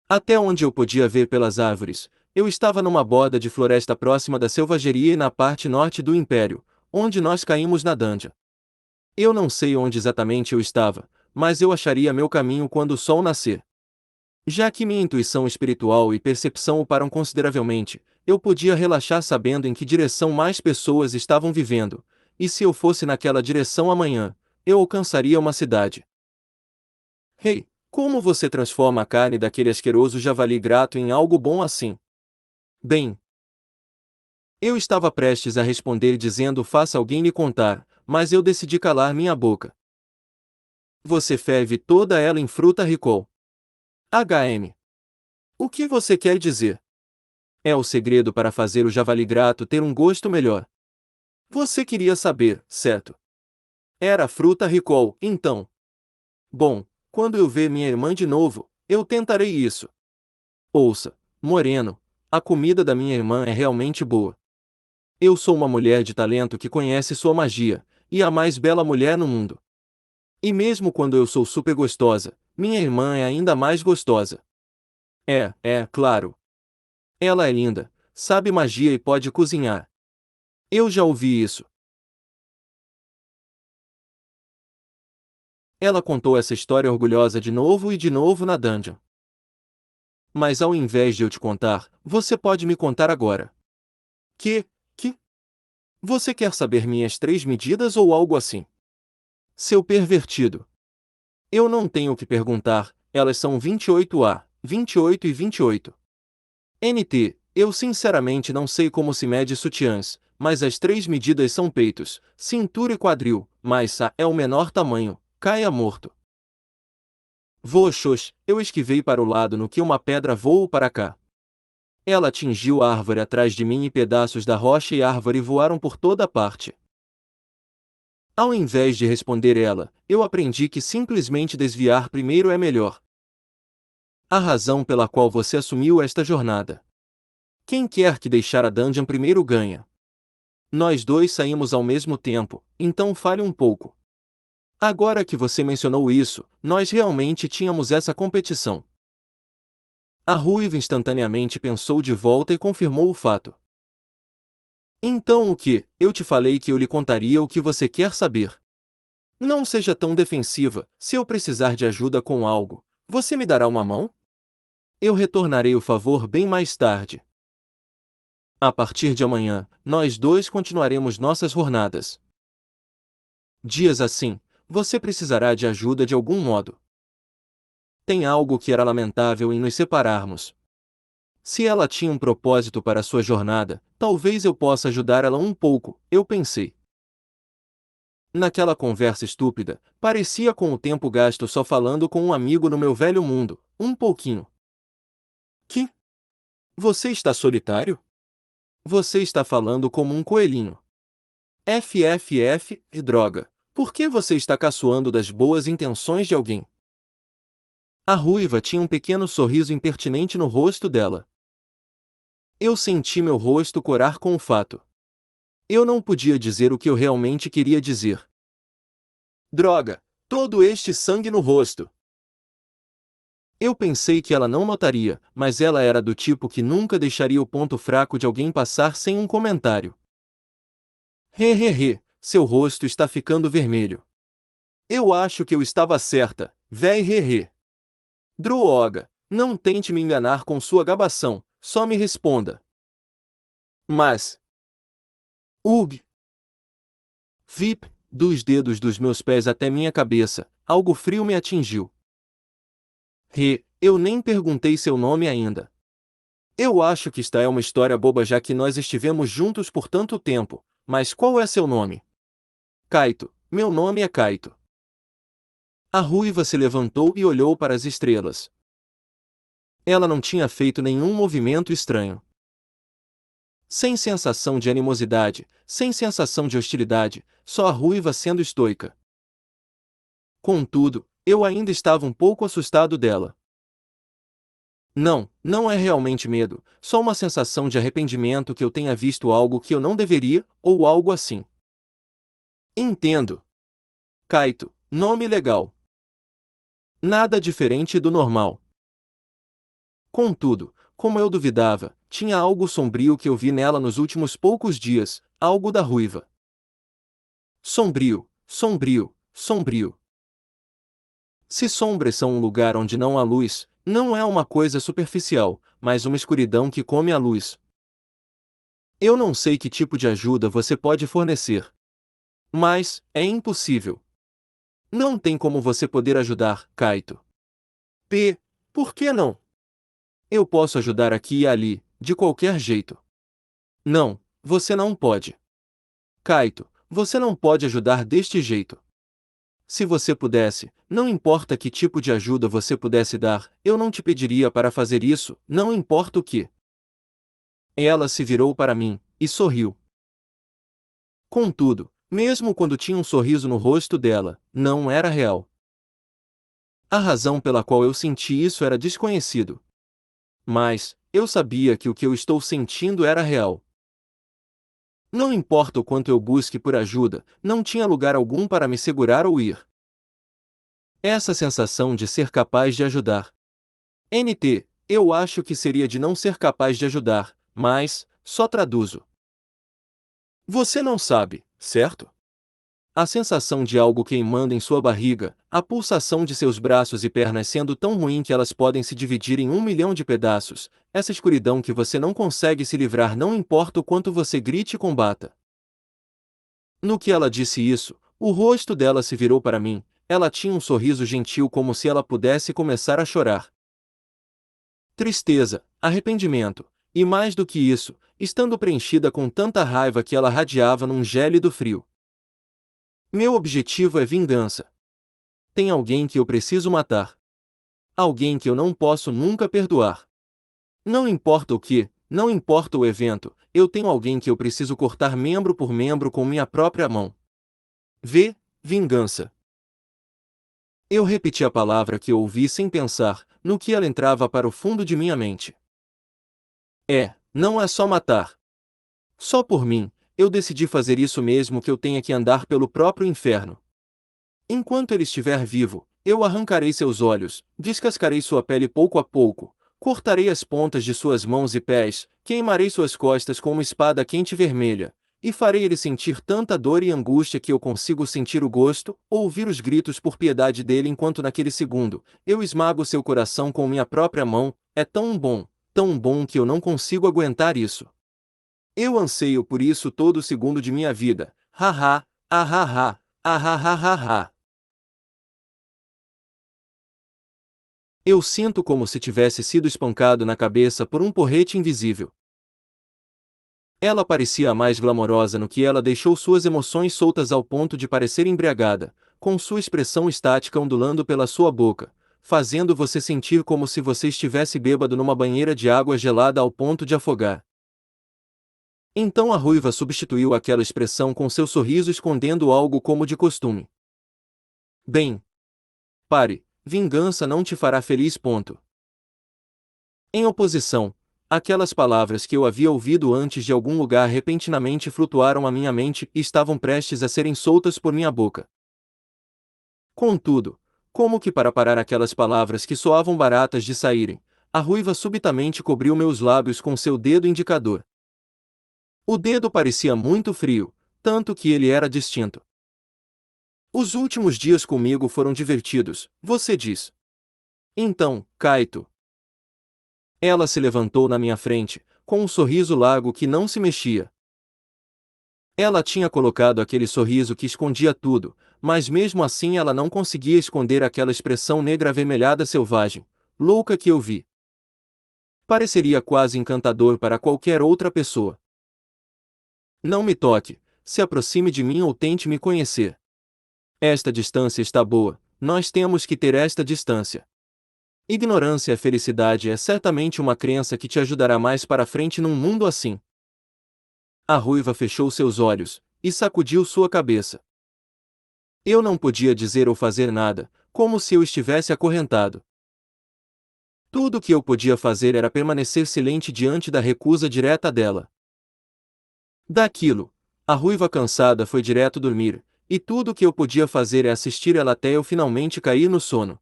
Até onde eu podia ver pelas árvores, eu estava numa borda de floresta próxima da selvageria e na parte norte do Império, onde nós caímos na dungeon. Eu não sei onde exatamente eu estava, mas eu acharia meu caminho quando o sol nascer. Já que minha intuição espiritual e percepção o param consideravelmente, eu podia relaxar sabendo em que direção mais pessoas estavam vivendo, e se eu fosse naquela direção amanhã, eu alcançaria uma cidade. Hey, como você transforma a carne daquele asqueroso javali grato em algo bom assim? Bem, eu estava prestes a responder dizendo faça alguém lhe contar, mas eu decidi calar minha boca. Você ferve toda ela em fruta ricol. HM. O que você quer dizer? É o segredo para fazer o javali grato ter um gosto melhor. Você queria saber, certo? Era fruta ricol, então. Bom, quando eu ver minha irmã de novo, eu tentarei isso. Ouça, Moreno, a comida da minha irmã é realmente boa. Eu sou uma mulher de talento que conhece sua magia, e a mais bela mulher no mundo. E mesmo quando eu sou super gostosa, minha irmã é ainda mais gostosa. Claro. Ela é linda, sabe magia e pode cozinhar. Eu já ouvi isso. Ela contou essa história orgulhosa de novo na dungeon. Mas ao invés de eu te contar, você pode me contar agora. Que? Que? Você quer saber minhas 3 medidas ou algo assim? Seu pervertido. Eu não tenho o que perguntar, elas são 28A, 28 e 28. NT, eu sinceramente não sei como se mede sutiãs, mas as 3 medidas são peitos, cintura e quadril, mas A é o menor tamanho, caia morto. Voxox, eu esquivei para o lado no que uma pedra voou para cá. Ela atingiu a árvore atrás de mim e pedaços da rocha e árvore voaram por toda parte. Ao invés de responder ela, eu aprendi que simplesmente desviar primeiro é melhor. A razão pela qual você assumiu esta jornada. Quem quer que deixar a dungeon primeiro ganha. Nós dois saímos ao mesmo tempo, então fale um pouco. Agora que você mencionou isso, nós realmente tínhamos essa competição. A ruiva instantaneamente pensou de volta e confirmou o fato. Então o que? Eu te falei que eu lhe contaria o que você quer saber. Não seja tão defensiva, se eu precisar de ajuda com algo, você me dará uma mão? Eu retornarei o favor bem mais tarde. A partir de amanhã, nós dois continuaremos nossas jornadas. Dias assim, você precisará de ajuda de algum modo. Tem algo que era lamentável em nos separarmos. Se ela tinha um propósito para sua jornada, talvez eu possa ajudar ela um pouco, eu pensei. Naquela conversa estúpida, parecia com o tempo gasto só falando com um amigo no meu velho mundo, um pouquinho. Que? Você está solitário? Você está falando como um coelhinho. FFF, droga. Por que você está caçoando das boas intenções de alguém? A ruiva tinha um pequeno sorriso impertinente no rosto dela. Eu senti meu rosto corar com o fato. Eu não podia dizer o que eu realmente queria dizer. Droga! Todo este sangue no rosto! Eu pensei que ela não notaria, mas ela era do tipo que nunca deixaria o ponto fraco de alguém passar sem um comentário. Hehehe, seu rosto está ficando vermelho. Eu acho que eu estava certa, véi hehe. Droga, não tente me enganar com sua gabação, só me responda. Mas... Ugh! Vip, dos dedos dos meus pés até minha cabeça, algo frio me atingiu. Eu nem perguntei seu nome ainda. Eu acho que esta é uma história boba já que nós estivemos juntos por tanto tempo, mas qual é seu nome? Kaito, meu nome é Kaito. A ruiva se levantou e olhou para as estrelas. Ela não tinha feito nenhum movimento estranho. Sem sensação de animosidade, sem sensação de hostilidade, só a ruiva sendo estoica. Contudo, eu ainda estava um pouco assustado dela. Não, não é realmente medo, só uma sensação de arrependimento que eu tenha visto algo que eu não deveria, ou algo assim. Entendo. Kaito, nome legal. Nada diferente do normal. Contudo, como eu duvidava, tinha algo sombrio que eu vi nela nos últimos poucos dias, algo da ruiva. Sombrio, sombrio, sombrio. Se sombras são um lugar onde não há luz, não é uma coisa superficial, mas uma escuridão que come a luz. Eu não sei que tipo de ajuda você pode fornecer. Mas, é impossível. Não tem como você poder ajudar, Kaito. Por que não? Eu posso ajudar aqui e ali, de qualquer jeito. Não, você não pode. Kaito, você não pode ajudar deste jeito. Se você pudesse, não importa que tipo de ajuda você pudesse dar, eu não te pediria para fazer isso, não importa o que. Ela se virou para mim, e sorriu. Contudo, mesmo quando tinha um sorriso no rosto dela, não era real. A razão pela qual eu senti isso era desconhecido. Mas, eu sabia que o que eu estou sentindo era real. Não importa o quanto eu busque por ajuda, não tinha lugar algum para me segurar ou ir. Essa sensação de ser capaz de ajudar. Eu acho que seria de não ser capaz de ajudar, mas, só traduzo. Você não sabe, certo? A sensação de algo queimando em sua barriga, a pulsação de seus braços e pernas sendo tão ruim que elas podem se dividir em 1 milhão de pedaços, essa escuridão que você não consegue se livrar não importa o quanto você grite e combata. No que ela disse isso, o rosto dela se virou para mim, ela tinha um sorriso gentil como se ela pudesse começar a chorar. Tristeza, arrependimento, e mais do que isso, estando preenchida com tanta raiva que ela radiava num gélido frio. Meu objetivo é vingança. Tem alguém que eu preciso matar. Alguém que eu não posso nunca perdoar. Não importa o que, não importa o evento, eu tenho alguém que eu preciso cortar membro por membro com minha própria mão. Vingança. Eu repeti a palavra que eu ouvi sem pensar, no que ela entrava para o fundo de minha mente. Não é só matar. Só por mim, eu decidi fazer isso mesmo que eu tenha que andar pelo próprio inferno. Enquanto ele estiver vivo, eu arrancarei seus olhos, descascarei sua pele pouco a pouco, cortarei as pontas de suas mãos e pés, queimarei suas costas com uma espada quente vermelha, e farei ele sentir tanta dor e angústia que eu consigo sentir o gosto, ou ouvir os gritos por piedade dele enquanto naquele segundo, eu esmago seu coração com minha própria mão, é tão bom que eu não consigo aguentar isso. Eu anseio por isso todo segundo de minha vida, haha, ahaha, ahahaha. Eu sinto como se tivesse sido espancado na cabeça por um porrete invisível. Ela parecia a mais glamourosa no que ela deixou suas emoções soltas ao ponto de parecer embriagada, com sua expressão estática ondulando pela sua boca, fazendo você sentir como se você estivesse bêbado numa banheira de água gelada ao ponto de afogar. Então a ruiva substituiu aquela expressão com seu sorriso escondendo algo como de costume. Bem, pare, vingança não te fará feliz. Em oposição, aquelas palavras que eu havia ouvido antes de algum lugar repentinamente flutuaram à minha mente e estavam prestes a serem soltas por minha boca. Contudo, Como que para parar aquelas palavras que soavam baratas de saírem, a ruiva subitamente cobriu meus lábios com seu dedo indicador. O dedo parecia muito frio, tanto que ele era distinto. Os últimos dias comigo foram divertidos, você diz. Então, Kaito. Ela se levantou na minha frente, com um sorriso largo que não se mexia. Ela tinha colocado aquele sorriso que escondia tudo, mas mesmo assim ela não conseguia esconder aquela expressão negra avermelhada selvagem, louca que eu vi. Pareceria quase encantador para qualquer outra pessoa. Não me toque, se aproxime de mim ou tente me conhecer. Esta distância está boa, nós temos que ter esta distância. Ignorância e felicidade é certamente uma crença que te ajudará mais para frente num mundo assim. A ruiva fechou seus olhos e sacudiu sua cabeça. Eu não podia dizer ou fazer nada, como se eu estivesse acorrentado. Tudo o que eu podia fazer era permanecer silente diante da recusa direta dela. Daquilo, a ruiva cansada foi direto dormir, e tudo o que eu podia fazer é assistir ela até eu finalmente cair no sono.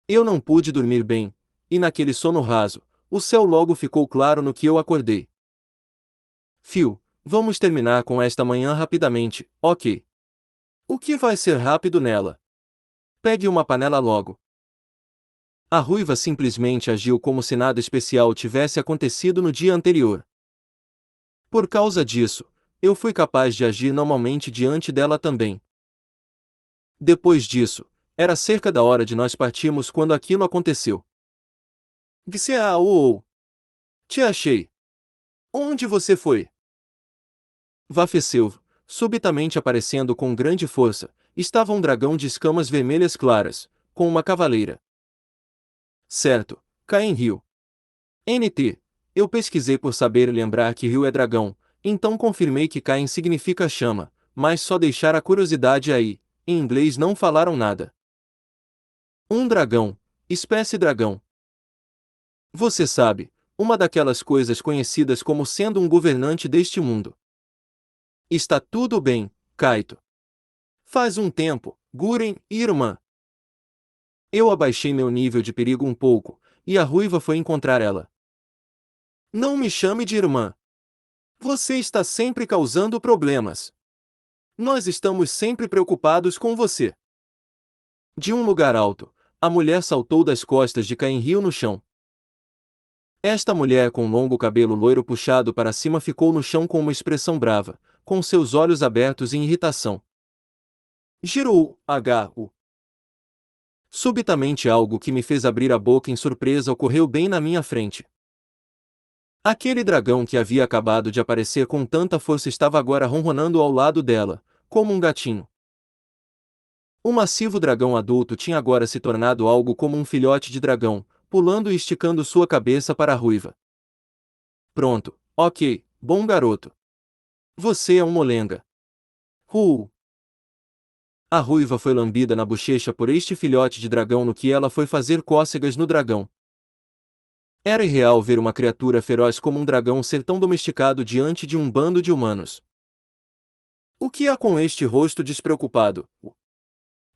Eu não pude dormir bem, e naquele sono raso, o céu logo ficou claro no que eu acordei. Phil, vamos terminar com esta manhã rapidamente, ok? O que vai ser rápido nela? Pegue uma panela logo. A ruiva simplesmente agiu como se nada especial tivesse acontecido no dia anterior. Por causa disso, eu fui capaz de agir normalmente diante dela também. Depois disso, era cerca da hora de nós partirmos quando aquilo aconteceu. Gseaou! Te achei! Onde você foi? Vafeceu, subitamente aparecendo com grande força, estava um dragão de escamas vermelhas claras, com uma cavaleira. Certo, Caim riu. NT, eu pesquisei por saber e lembrar que rio é dragão, então confirmei que Caim significa chama, mas só deixar a curiosidade aí, em inglês não falaram nada. Um dragão, espécie dragão. Você sabe, uma daquelas coisas conhecidas como sendo um governante deste mundo. Está tudo bem, Kaito. Faz um tempo, Guren e irmã. Eu abaixei meu nível de perigo um pouco, e a ruiva foi encontrar ela. Não me chame de irmã. Você está sempre causando problemas. Nós estamos sempre preocupados com você. De um lugar alto, a mulher saltou das costas de Caim riu no chão. Esta mulher com longo cabelo loiro puxado para cima ficou no chão com uma expressão brava, com seus olhos abertos em irritação. Girou, H.U. Subitamente algo que me fez abrir a boca em surpresa ocorreu bem na minha frente. Aquele dragão que havia acabado de aparecer com tanta força estava agora ronronando ao lado dela, como um gatinho. O massivo dragão adulto tinha agora se tornado algo como um filhote de dragão, pulando e esticando sua cabeça para a ruiva. Pronto, ok, bom garoto. Você é um molenga. A ruiva foi lambida na bochecha por este filhote de dragão no que ela foi fazer cócegas no dragão. Era irreal ver uma criatura feroz como um dragão ser tão domesticado diante de um bando de humanos. O que há com este rosto despreocupado?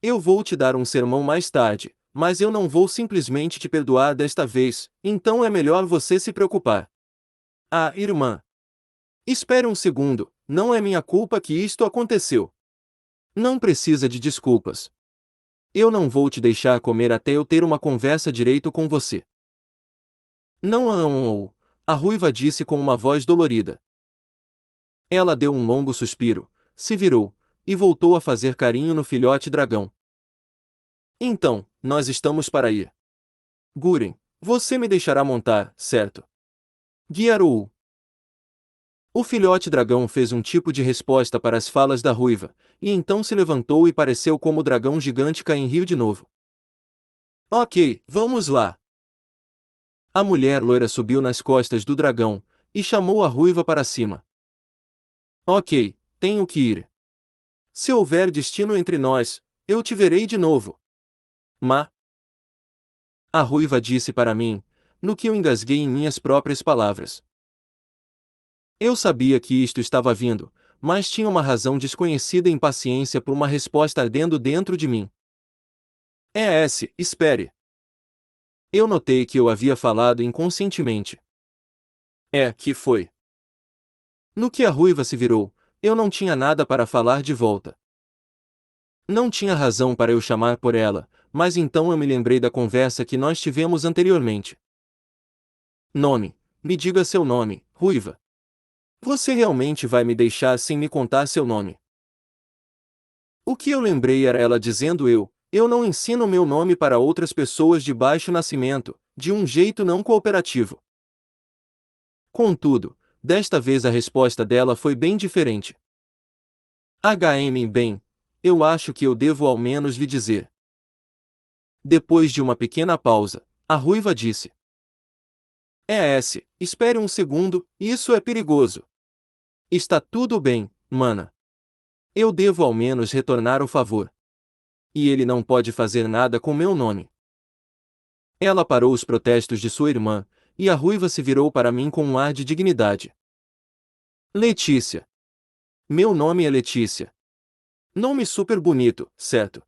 Eu vou te dar um sermão mais tarde, mas eu não vou simplesmente te perdoar desta vez, então é melhor você se preocupar. Ah, irmã. Espere um segundo, não é minha culpa que isto aconteceu. Não precisa de desculpas. Eu não vou te deixar comer até eu ter uma conversa direito com você. Não. A ruiva disse com uma voz dolorida. Ela deu um longo suspiro, se virou, e voltou a fazer carinho no filhote dragão. Então, nós estamos para ir. Guren, você me deixará montar, certo? Guiarou. O filhote dragão fez um tipo de resposta para as falas da ruiva, e então se levantou e pareceu como o dragão gigante Caim riu de novo. Ok, vamos lá. A mulher loira subiu nas costas do dragão, e chamou a ruiva para cima. Ok, tenho que ir. Se houver destino entre nós, eu te verei de novo. A ruiva disse para mim, no que eu engasguei em minhas próprias palavras. Eu sabia que isto estava vindo, mas tinha uma razão desconhecida e impaciência por uma resposta ardendo dentro de mim. Espere. Eu notei que eu havia falado inconscientemente. Que foi? No que a ruiva se virou, eu não tinha nada para falar de volta. Não tinha razão para eu chamar por ela, mas então eu me lembrei da conversa que nós tivemos anteriormente. Nome. Me diga seu nome, ruiva. Você realmente vai me deixar sem me contar seu nome? O que eu lembrei era ela dizendo eu não ensino meu nome para outras pessoas de baixo nascimento, de um jeito não cooperativo. Contudo, desta vez a resposta dela foi bem diferente. Bem, eu acho que eu devo ao menos lhe dizer. Depois de uma pequena pausa, a ruiva disse. Espere um segundo, isso é perigoso. Está tudo bem, mana. Eu devo ao menos retornar o favor. E ele não pode fazer nada com meu nome. Ela parou os protestos de sua irmã, e a ruiva se virou para mim com um ar de dignidade. Letícia. Meu nome é Letícia. Nome super bonito, certo?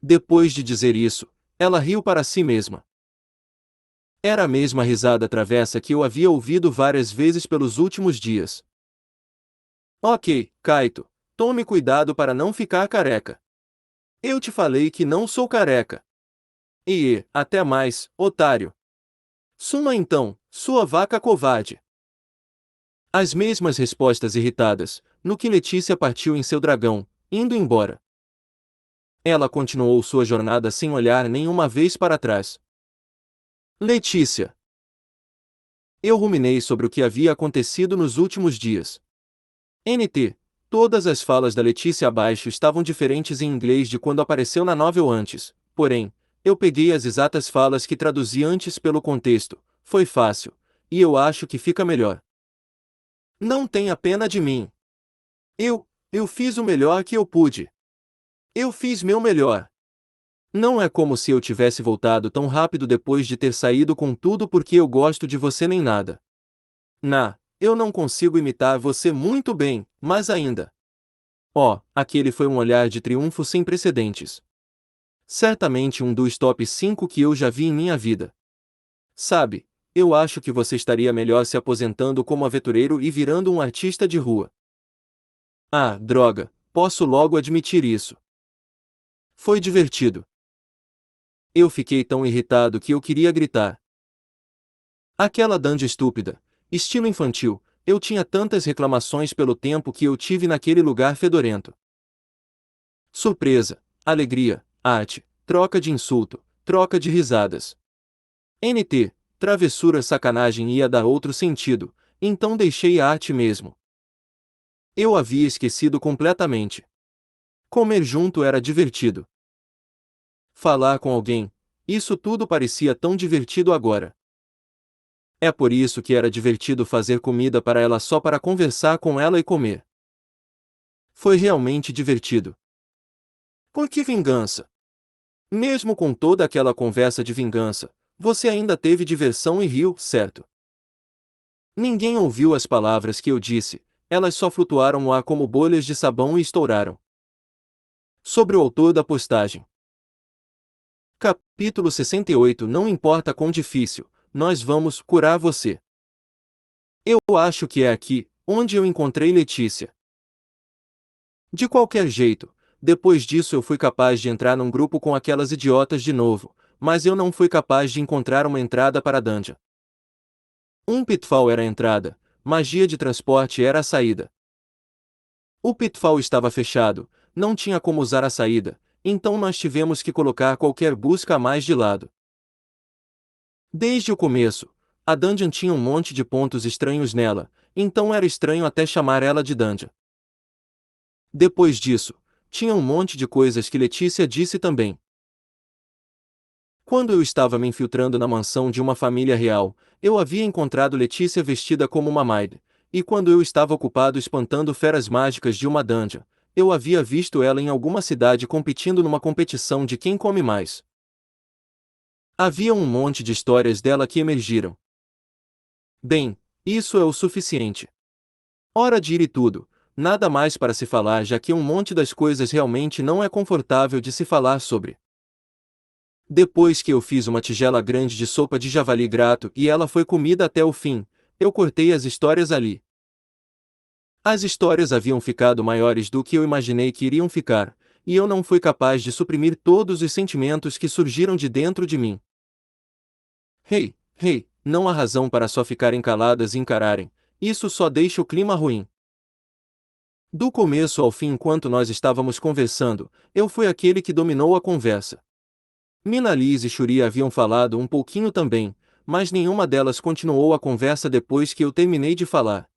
Depois de dizer isso, ela riu para si mesma. Era a mesma risada travessa que eu havia ouvido várias vezes pelos últimos dias. Ok, Kaito, tome cuidado para não ficar careca. Eu te falei que não sou careca. Até mais, otário. Suma então, sua vaca covarde. As mesmas respostas irritadas, no que Letícia partiu em seu dragão, indo embora. Ela continuou sua jornada sem olhar nenhuma vez para trás. Letícia. Eu ruminei sobre o que havia acontecido nos últimos dias. Todas as falas da Letícia abaixo estavam diferentes em inglês de quando apareceu na novel antes, porém, eu peguei as exatas falas que traduzi antes pelo contexto, foi fácil, e eu acho que fica melhor. Não tenha pena de mim. Eu fiz o melhor que eu pude. Eu fiz meu melhor. Não é como se eu tivesse voltado tão rápido depois de ter saído com tudo porque eu gosto de você nem nada. Eu não consigo imitar você muito bem, mas ainda. Aquele foi um olhar de triunfo sem precedentes. Certamente um dos top 5 que eu já vi em minha vida. Sabe, eu acho que você estaria melhor se aposentando como aventureiro e virando um artista de rua. Droga, posso logo admitir isso. Foi divertido. Eu fiquei tão irritado que eu queria gritar. Aquela dungeon estúpida, estilo infantil, eu tinha tantas reclamações pelo tempo que eu tive naquele lugar fedorento. Surpresa, alegria, arte, troca de insulto, troca de risadas. Travessura sacanagem ia dar outro sentido, então deixei a arte mesmo. Eu havia esquecido completamente. Comer junto era divertido. Falar com alguém, isso tudo parecia tão divertido agora. É por isso que era divertido fazer comida para ela só para conversar com ela e comer. Foi realmente divertido. Por que vingança? Mesmo com toda aquela conversa de vingança, você ainda teve diversão e riu, certo? Ninguém ouviu as palavras que eu disse, elas só flutuaram no ar como bolhas de sabão e estouraram. Sobre o autor da postagem. Capítulo 68. Não importa quão difícil, nós vamos curar você. Eu acho que é aqui, onde eu encontrei Letícia. De qualquer jeito, depois disso eu fui capaz de entrar num grupo com aquelas idiotas de novo, mas eu não fui capaz de encontrar uma entrada para a dungeon. Um pitfall era a entrada, magia de transporte era a saída. O pitfall estava fechado, não tinha como usar a saída, então nós tivemos que colocar qualquer busca a mais de lado. Desde o começo, a dungeon tinha um monte de pontos estranhos nela, então era estranho até chamar ela de dungeon. Depois disso, tinha um monte de coisas que Letícia disse também. Quando eu estava me infiltrando na mansão de uma família real, eu havia encontrado Letícia vestida como uma maid, e quando eu estava ocupado espantando feras mágicas de uma dungeon, eu havia visto ela em alguma cidade competindo numa competição de quem come mais. Havia um monte de histórias dela que emergiram. Bem, isso é o suficiente. Hora de ir e tudo, nada mais para se falar já que um monte das coisas realmente não é confortável de se falar sobre. Depois que eu fiz uma tigela grande de sopa de javali grato e ela foi comida até o fim, eu cortei as histórias ali. As histórias haviam ficado maiores do que eu imaginei que iriam ficar, e eu não fui capaz de suprimir todos os sentimentos que surgiram de dentro de mim. Hey, não há razão para só ficarem caladas e encararem, isso só deixa o clima ruim. Do começo ao fim, enquanto nós estávamos conversando, eu fui aquele que dominou a conversa. Mina-Liz e Shuri haviam falado um pouquinho também, mas nenhuma delas continuou a conversa depois que eu terminei de falar.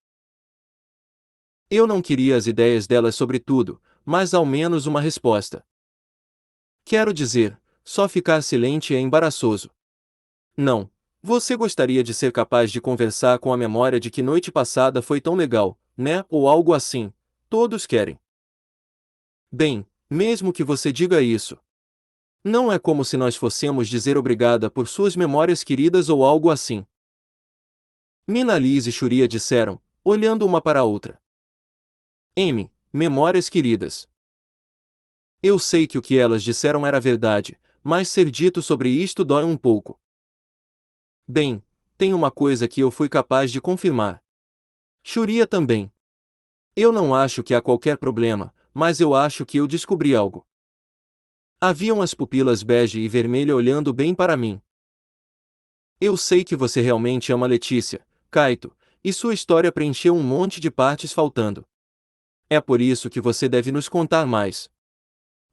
Eu não queria as ideias delas sobre tudo, mas ao menos uma resposta. Quero dizer, só ficar silente é embaraçoso. Não. Você gostaria de ser capaz de conversar com a memória de que noite passada foi tão legal, né? Ou algo assim. Todos querem. Bem, mesmo que você diga isso. Não é como se nós fossemos dizer obrigada por suas memórias queridas ou algo assim. Mina-Liz e Shuria disseram, olhando uma para a outra. Amy, memórias queridas. Eu sei que o que elas disseram era verdade, mas ser dito sobre isto dói um pouco. Bem, tem uma coisa que eu fui capaz de confirmar. Shuria também. Eu não acho que há qualquer problema, mas eu acho que eu descobri algo. Haviam as pupilas bege e vermelha olhando bem para mim. Eu sei que você realmente ama Letícia, Kaito, e sua história preencheu um monte de partes faltando. É por isso que você deve nos contar mais.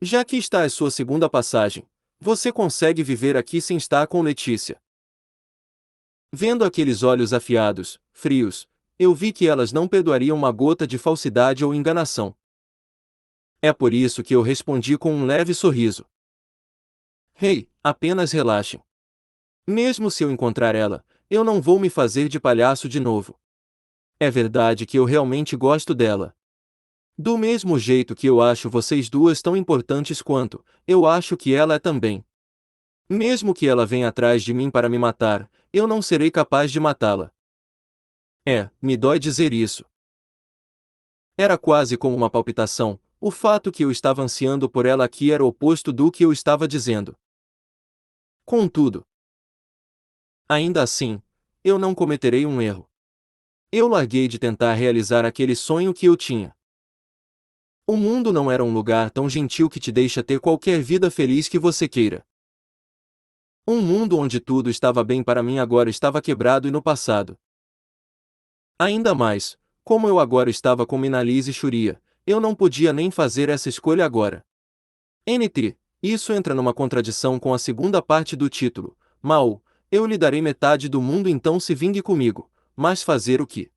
Já que está a sua segunda passagem, você consegue viver aqui sem estar com Letícia. Vendo aqueles olhos afiados, frios, eu vi que elas não perdoariam uma gota de falsidade ou enganação. É por isso que eu respondi com um leve sorriso. Hey, apenas relaxem. Mesmo se eu encontrar ela, eu não vou me fazer de palhaço de novo. É verdade que eu realmente gosto dela. Do mesmo jeito que eu acho vocês duas tão importantes quanto, eu acho que ela é também. Mesmo que ela venha atrás de mim para me matar, eu não serei capaz de matá-la. Me dói dizer isso. Era quase como uma palpitação, o fato que eu estava ansiando por ela aqui era o oposto do que eu estava dizendo. Contudo, ainda assim, eu não cometerei um erro. Eu larguei de tentar realizar aquele sonho que eu tinha. O mundo não era um lugar tão gentil que te deixa ter qualquer vida feliz que você queira. Um mundo onde tudo estava bem para mim agora estava quebrado e no passado. Ainda mais, como eu agora estava com Mina-Liz e Shuria, eu não podia nem fazer essa escolha agora. Isso entra numa contradição com a segunda parte do título. Mal, eu lhe darei metade do mundo, então se vingue comigo, mas fazer o quê?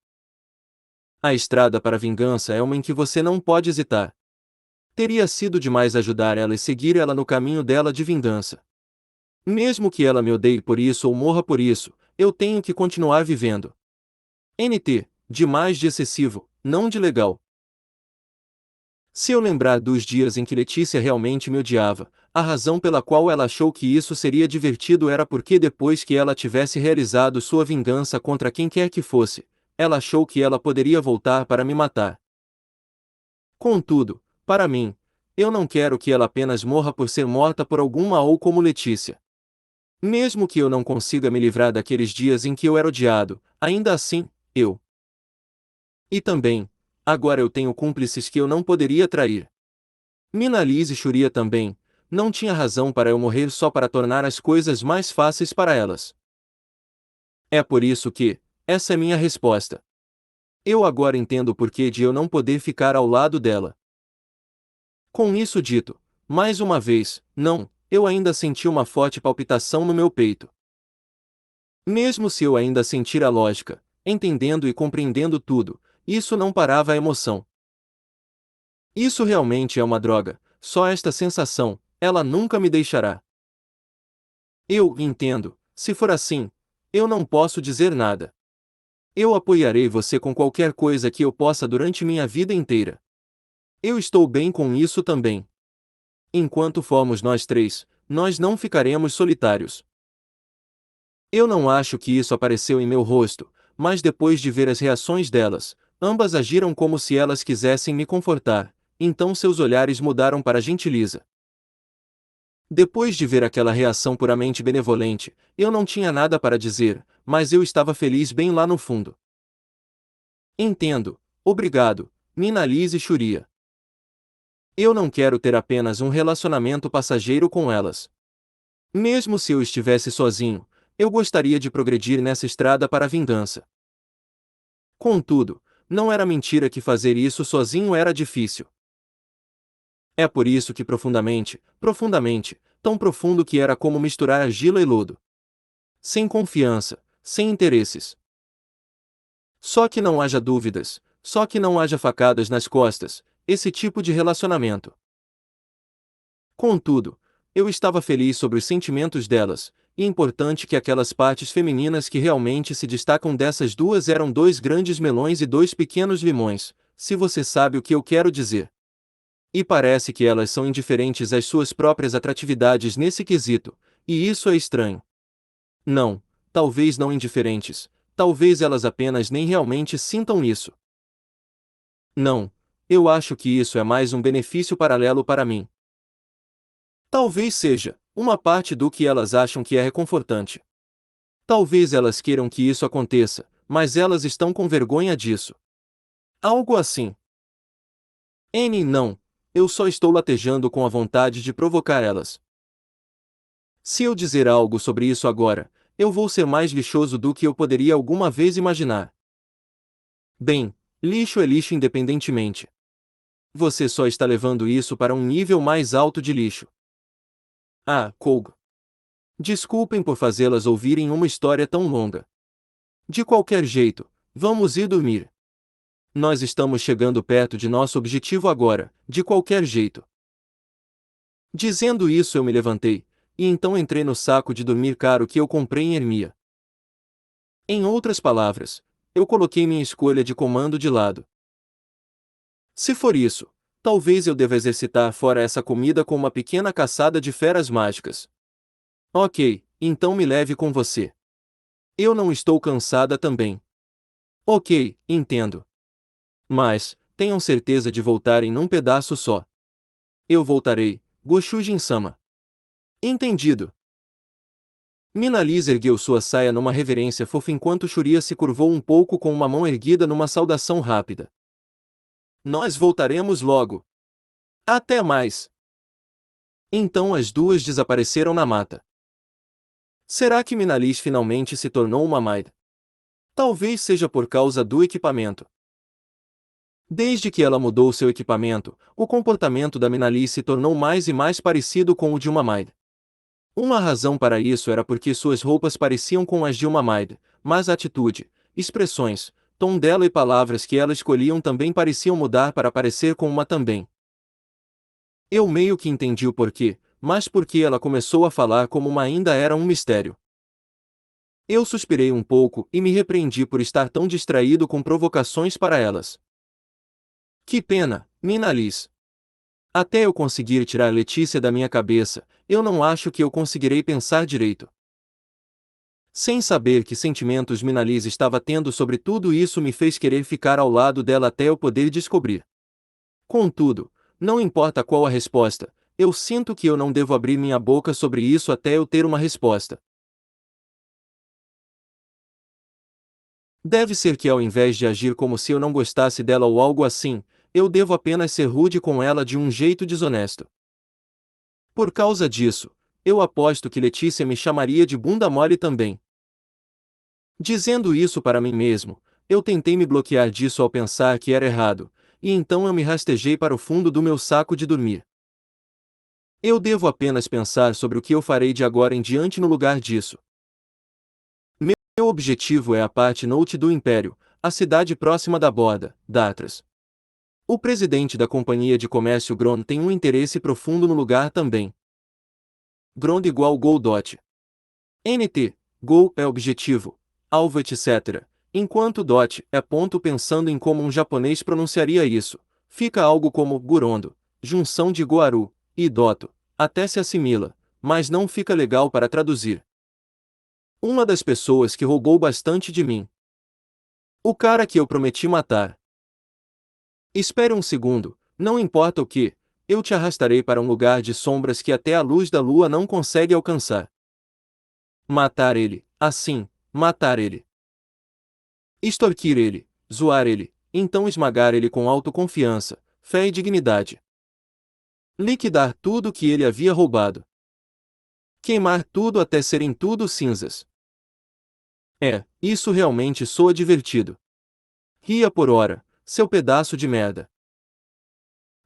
A estrada para a vingança é uma em que você não pode hesitar. Teria sido demais ajudar ela e seguir ela no caminho dela de vingança. Mesmo que ela me odeie por isso ou morra por isso, eu tenho que continuar vivendo. Demais de excessivo, não de legal. Se eu lembrar dos dias em que Letícia realmente me odiava, a razão pela qual ela achou que isso seria divertido era porque depois que ela tivesse realizado sua vingança contra quem quer que fosse, ela achou que ela poderia voltar para me matar. Contudo, para mim, eu não quero que ela apenas morra por ser morta por alguma ou como Letícia. Mesmo que eu não consiga me livrar daqueles dias em que eu era odiado, ainda assim, eu. E também, agora eu tenho cúmplices que eu não poderia trair. Mina-Liz e Shuria também, não tinha razão para eu morrer só para tornar as coisas mais fáceis para elas. É por isso que, essa é minha resposta. Eu agora entendo o porquê de eu não poder ficar ao lado dela. Com isso dito, mais uma vez, não, eu ainda senti uma forte palpitação no meu peito. Mesmo se eu ainda sentir a lógica, entendendo e compreendendo tudo, isso não parava a emoção. Isso realmente é uma droga, só esta sensação, ela nunca me deixará. Eu entendo, se for assim, eu não posso dizer nada. Eu apoiarei você com qualquer coisa que eu possa durante minha vida inteira. Eu estou bem com isso também. Enquanto formos nós três, nós não ficaremos solitários. Eu não acho que isso apareceu em meu rosto, mas depois de ver as reações delas, ambas agiram como se elas quisessem me confortar, então seus olhares mudaram para gentileza. Depois de ver aquela reação puramente benevolente, eu não tinha nada para dizer, mas eu estava feliz bem lá no fundo. Entendo. Obrigado, Mina Liz e Xuria. Eu não quero ter apenas um relacionamento passageiro com elas. Mesmo se eu estivesse sozinho, eu gostaria de progredir nessa estrada para a vingança. Contudo, não era mentira que fazer isso sozinho era difícil. É por isso que profundamente, profundamente, tão profundo que era como misturar argila e lodo. Sem confiança, sem interesses. Só que não haja dúvidas, só que não haja facadas nas costas, esse tipo de relacionamento. Contudo, eu estava feliz sobre os sentimentos delas, e importante que aquelas partes femininas que realmente se destacam dessas duas eram dois grandes melões e dois pequenos limões, se você sabe o que eu quero dizer. E parece que elas são indiferentes às suas próprias atratividades nesse quesito, e isso é estranho. Não, talvez não indiferentes, talvez elas apenas nem realmente sintam isso. Não, eu acho que isso é mais um benefício paralelo para mim. Talvez seja uma parte do que elas acham que é reconfortante. Talvez elas queiram que isso aconteça, mas elas estão com vergonha disso. Algo assim. Não, eu só estou latejando com a vontade de provocar elas. Se eu dizer algo sobre isso agora, eu vou ser mais lixoso do que eu poderia alguma vez imaginar. Bem, lixo é lixo independentemente. Você só está levando isso para um nível mais alto de lixo. Ah, Kogo. Desculpem por fazê-las ouvirem uma história tão longa. De qualquer jeito, vamos ir dormir. Nós estamos chegando perto de nosso objetivo agora, de qualquer jeito. Dizendo isso eu me levantei, e então entrei no saco de dormir caro que eu comprei em Hermia. Em outras palavras, eu coloquei minha escolha de comando de lado. Se for isso, talvez eu deva exercitar fora essa comida com uma pequena caçada de feras mágicas. Ok, então me leve com você. Eu não estou cansada também. Ok, entendo. Mas, tenham certeza de voltarem num pedaço só. Eu voltarei, Goshujin-sama. Entendido. Mina Liz ergueu sua saia numa reverência fofa enquanto Xuria se curvou um pouco com uma mão erguida numa saudação rápida. Nós voltaremos logo. Até mais. Então as duas desapareceram na mata. Será que Mina Liz finalmente se tornou uma Maid? Talvez seja por causa do equipamento. Desde que ela mudou seu equipamento, o comportamento da Mina Liz se tornou mais e mais parecido com o de uma Maid. Uma razão para isso era porque suas roupas pareciam com as de uma Maid, mas a atitude, expressões, tom dela e palavras que ela escolhiam também pareciam mudar para parecer com uma também. Eu meio que entendi o porquê, mas porque ela começou a falar como uma ainda era um mistério. Eu suspirei um pouco e me repreendi por estar tão distraído com provocações para elas. Que pena, Mina Liz. Até eu conseguir tirar Letícia da minha cabeça, eu não acho que eu conseguirei pensar direito. Sem saber que sentimentos Mina Liz estava tendo sobre tudo isso me fez querer ficar ao lado dela até eu poder descobrir. Contudo, não importa qual a resposta, eu sinto que eu não devo abrir minha boca sobre isso até eu ter uma resposta. Deve ser que ao invés de agir como se eu não gostasse dela ou algo assim, eu devo apenas ser rude com ela de um jeito desonesto. Por causa disso, eu aposto que Letícia me chamaria de bunda mole também. Dizendo isso para mim mesmo, eu tentei me bloquear disso ao pensar que era errado, e então eu me rastejei para o fundo do meu saco de dormir. Eu devo apenas pensar sobre o que eu farei de agora em diante no lugar disso. Meu objetivo é a parte norte do Império, a cidade próxima da borda, Datras. O presidente da Companhia de Comércio Gron tem um interesse profundo no lugar também. Grond igual Gol dot. NT, Gol é objetivo, alvo etc. Enquanto dot é ponto pensando em como um japonês pronunciaria isso, fica algo como Gurondo, junção de Goaru, e Doto, até se assimila, mas não fica legal para traduzir. Uma das pessoas que roubou bastante de mim. O cara que eu prometi matar. Espere um segundo, não importa o que, eu te arrastarei para um lugar de sombras que até a luz da lua não consegue alcançar. Matar ele, assim, matar ele. Extorquir ele, zoar ele, então esmagar ele com autoconfiança, fé e dignidade. Liquidar tudo o que ele havia roubado. Queimar tudo até serem tudo cinzas. Isso realmente soa divertido. Ria por hora, seu pedaço de merda.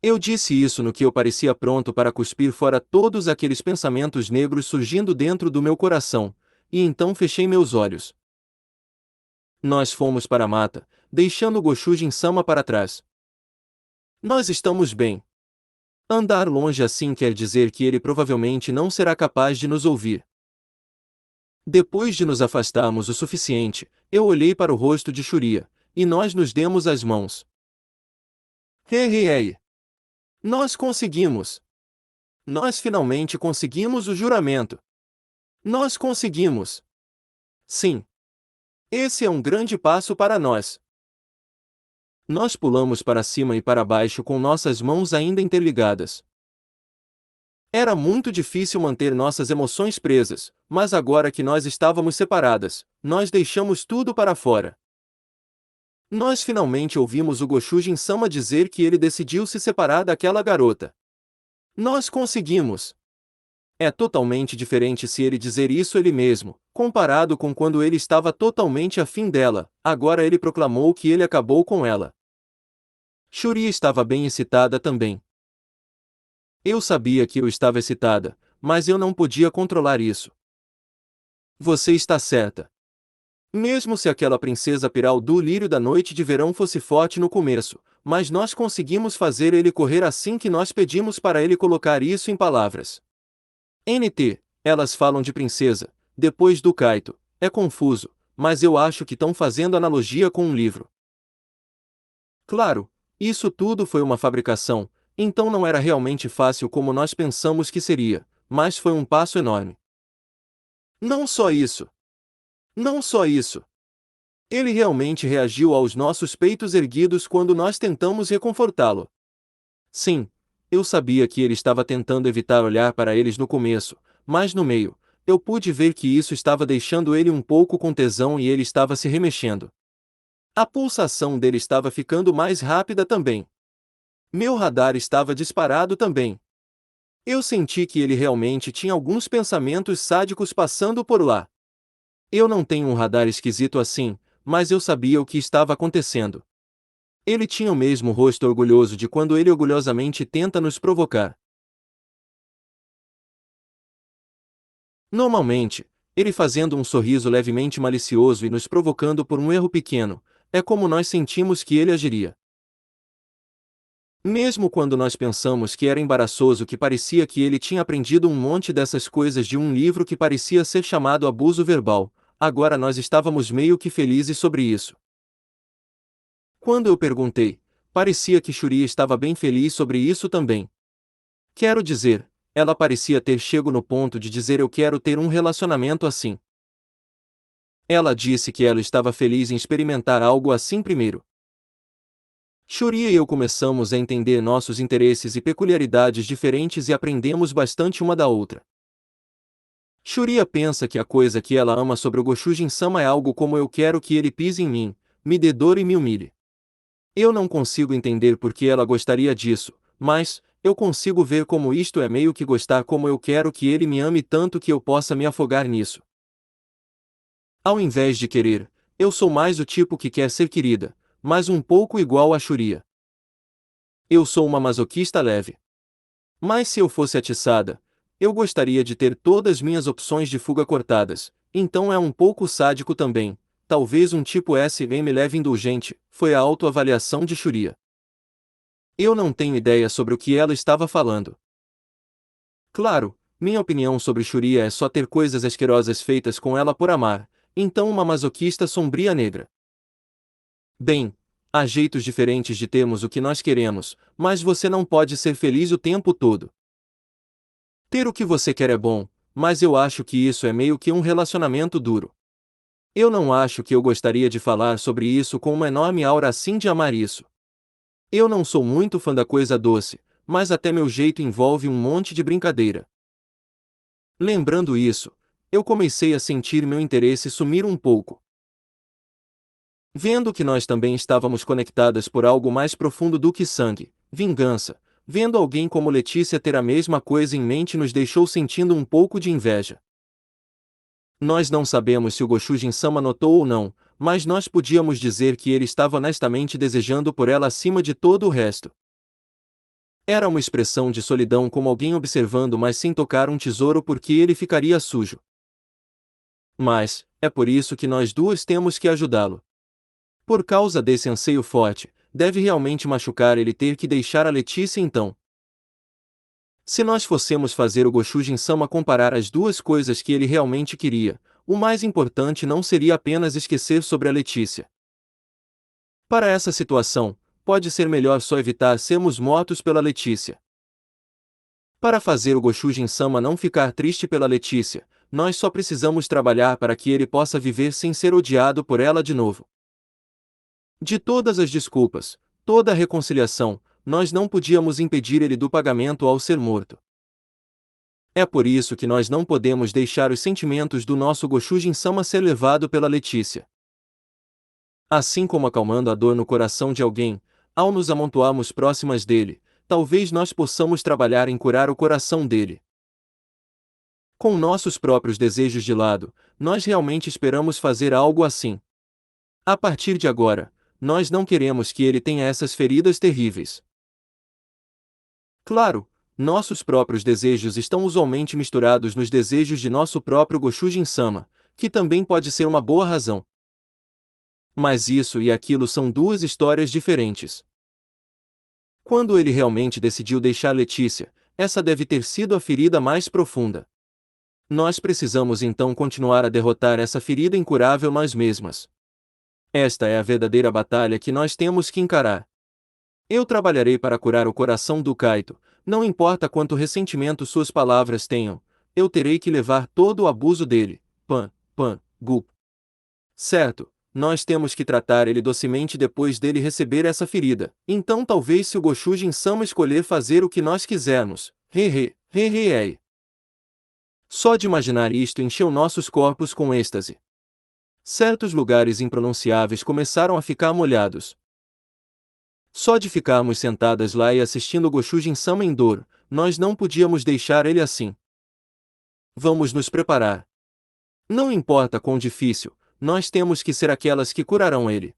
Eu disse isso no que eu parecia pronto para cuspir fora todos aqueles pensamentos negros surgindo dentro do meu coração, e então fechei meus olhos. Nós fomos para a mata, deixando Gochujin-sama para trás. Nós estamos bem. Andar longe assim quer dizer que ele provavelmente não será capaz de nos ouvir. Depois de nos afastarmos o suficiente, eu olhei para o rosto de Churia, e nós nos demos as mãos. Hey! Nós conseguimos! Nós finalmente conseguimos o juramento! Nós conseguimos! Sim! Esse é um grande passo para nós! Nós pulamos para cima e para baixo com nossas mãos ainda interligadas. Era muito difícil manter nossas emoções presas, mas agora que nós estávamos separadas, nós deixamos tudo para fora. Nós finalmente ouvimos o Gochujin-sama dizer que ele decidiu se separar daquela garota. Nós conseguimos! É totalmente diferente se ele dizer isso ele mesmo, comparado com quando ele estava totalmente afim dela, agora ele proclamou que ele acabou com ela. Shuri estava bem excitada também. Eu sabia que eu estava excitada, mas eu não podia controlar isso. Você está certa. Mesmo se aquela princesa piral do lírio da noite de verão fosse forte no começo, mas nós conseguimos fazer ele correr assim que nós pedimos para ele colocar isso em palavras. Elas falam de princesa, depois do Kaito, é confuso, mas eu acho que estão fazendo analogia com um livro. Claro, isso tudo foi uma fabricação, então não era realmente fácil como nós pensamos que seria, mas foi um passo enorme. Não só isso. Não só isso. Ele realmente reagiu aos nossos peitos erguidos quando nós tentamos reconfortá-lo. Sim, eu sabia que ele estava tentando evitar olhar para eles no começo, mas no meio, eu pude ver que isso estava deixando ele um pouco com tesão e ele estava se remexendo. A pulsação dele estava ficando mais rápida também. Meu radar estava disparado também. Eu senti que ele realmente tinha alguns pensamentos sádicos passando por lá. Eu não tenho um radar esquisito assim, mas eu sabia o que estava acontecendo. Ele tinha o mesmo rosto orgulhoso de quando ele orgulhosamente tenta nos provocar. Normalmente, ele fazendo um sorriso levemente malicioso e nos provocando por um erro pequeno, é como nós sentimos que ele agiria. Mesmo quando nós pensamos que era embaraçoso que parecia que ele tinha aprendido um monte dessas coisas de um livro que parecia ser chamado abuso verbal, agora nós estávamos meio que felizes sobre isso. Quando eu perguntei, parecia que Shuri estava bem feliz sobre isso também. Quero dizer, ela parecia ter chego no ponto de dizer eu quero ter um relacionamento assim. Ela disse que ela estava feliz em experimentar algo assim primeiro. Shuri e eu começamos a entender nossos interesses e peculiaridades diferentes e aprendemos bastante uma da outra. Shuria pensa que a coisa que ela ama sobre o Gochujin-sama é algo como eu quero que ele pise em mim, me dê dor e me humilhe. Eu não consigo entender por que ela gostaria disso, mas eu consigo ver como isto é meio que gostar como eu quero que ele me ame tanto que eu possa me afogar nisso. Ao invés de querer, eu sou mais o tipo que quer ser querida, mas um pouco igual a Shuria. Eu sou uma masoquista leve. Mas se eu fosse atiçada, eu gostaria de ter todas minhas opções de fuga cortadas, então é um pouco sádico também, talvez um tipo SM leve indulgente, foi a autoavaliação de Shuria. Eu não tenho ideia sobre o que ela estava falando. Claro, minha opinião sobre Shuria é só ter coisas asquerosas feitas com ela por amar, então uma masoquista sombria negra. Bem, há jeitos diferentes de termos o que nós queremos, mas você não pode ser feliz o tempo todo. Ter o que você quer é bom, mas eu acho que isso é meio que um relacionamento duro. Eu não acho que eu gostaria de falar sobre isso com uma enorme aura assim de amar isso. Eu não sou muito fã da coisa doce, mas até meu jeito envolve um monte de brincadeira. Lembrando isso, eu comecei a sentir meu interesse sumir um pouco. Vendo que nós também estávamos conectadas por algo mais profundo do que sangue, vingança, vendo alguém como Letícia ter a mesma coisa em mente nos deixou sentindo um pouco de inveja. Nós não sabemos se o Gochujin-sama notou ou não, mas nós podíamos dizer que ele estava honestamente desejando por ela acima de todo o resto. Era uma expressão de solidão, como alguém observando mas sem tocar um tesouro porque ele ficaria sujo. Mas, é por isso que nós duas temos que ajudá-lo. Por causa desse anseio forte, deve realmente machucar ele ter que deixar a Letícia então. Se nós fossemos fazer o Gochujin-sama comparar as duas coisas que ele realmente queria, o mais importante não seria apenas esquecer sobre a Letícia. Para essa situação, pode ser melhor só evitar sermos mortos pela Letícia. Para fazer o Gochujin-sama não ficar triste pela Letícia, nós só precisamos trabalhar para que ele possa viver sem ser odiado por ela de novo. De todas as desculpas, toda a reconciliação, nós não podíamos impedir ele do pagamento ao ser morto. É por isso que nós não podemos deixar os sentimentos do nosso Gochujin-sama ser levado pela Letícia. Assim como acalmando a dor no coração de alguém, ao nos amontoarmos próximas dele, talvez nós possamos trabalhar em curar o coração dele. Com nossos próprios desejos de lado, nós realmente esperamos fazer algo assim. A partir de agora, nós não queremos que ele tenha essas feridas terríveis. Claro, nossos próprios desejos estão usualmente misturados nos desejos de nosso próprio Gochujin-sama, que também pode ser uma boa razão. Mas isso e aquilo são duas histórias diferentes. Quando ele realmente decidiu deixar Letícia, essa deve ter sido a ferida mais profunda. Nós precisamos então continuar a derrotar essa ferida incurável nós mesmas. Esta é a verdadeira batalha que nós temos que encarar. Eu trabalharei para curar o coração do Kaito, não importa quanto ressentimento suas palavras tenham, eu terei que levar todo o abuso dele. Gulp. Certo, nós temos que tratar ele docemente depois dele receber essa ferida, então talvez se o Gochujin-sama escolher fazer o que nós quisermos, ei. Só de imaginar isto encheu nossos corpos com êxtase. Certos lugares impronunciáveis começaram a ficar molhados. Só de ficarmos sentadas lá e assistindo o Gochujin-sama em dor, nós não podíamos deixar ele assim. Vamos nos preparar. Não importa quão difícil, nós temos que ser aquelas que curarão ele.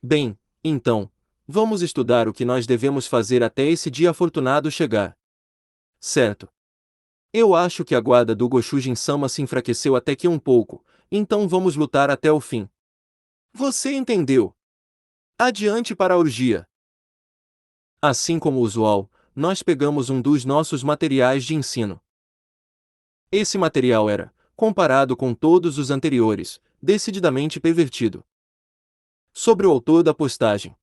Bem, então, vamos estudar o que nós devemos fazer até esse dia afortunado chegar. Certo. Eu acho que a guarda do Gochujin-sama se enfraqueceu até que um pouco, então vamos lutar até o fim. Você entendeu? Adiante para a orgia. Assim como usual, nós pegamos um dos nossos materiais de ensino. Esse material era, comparado com todos os anteriores, decididamente pervertido. Sobre o autor da postagem.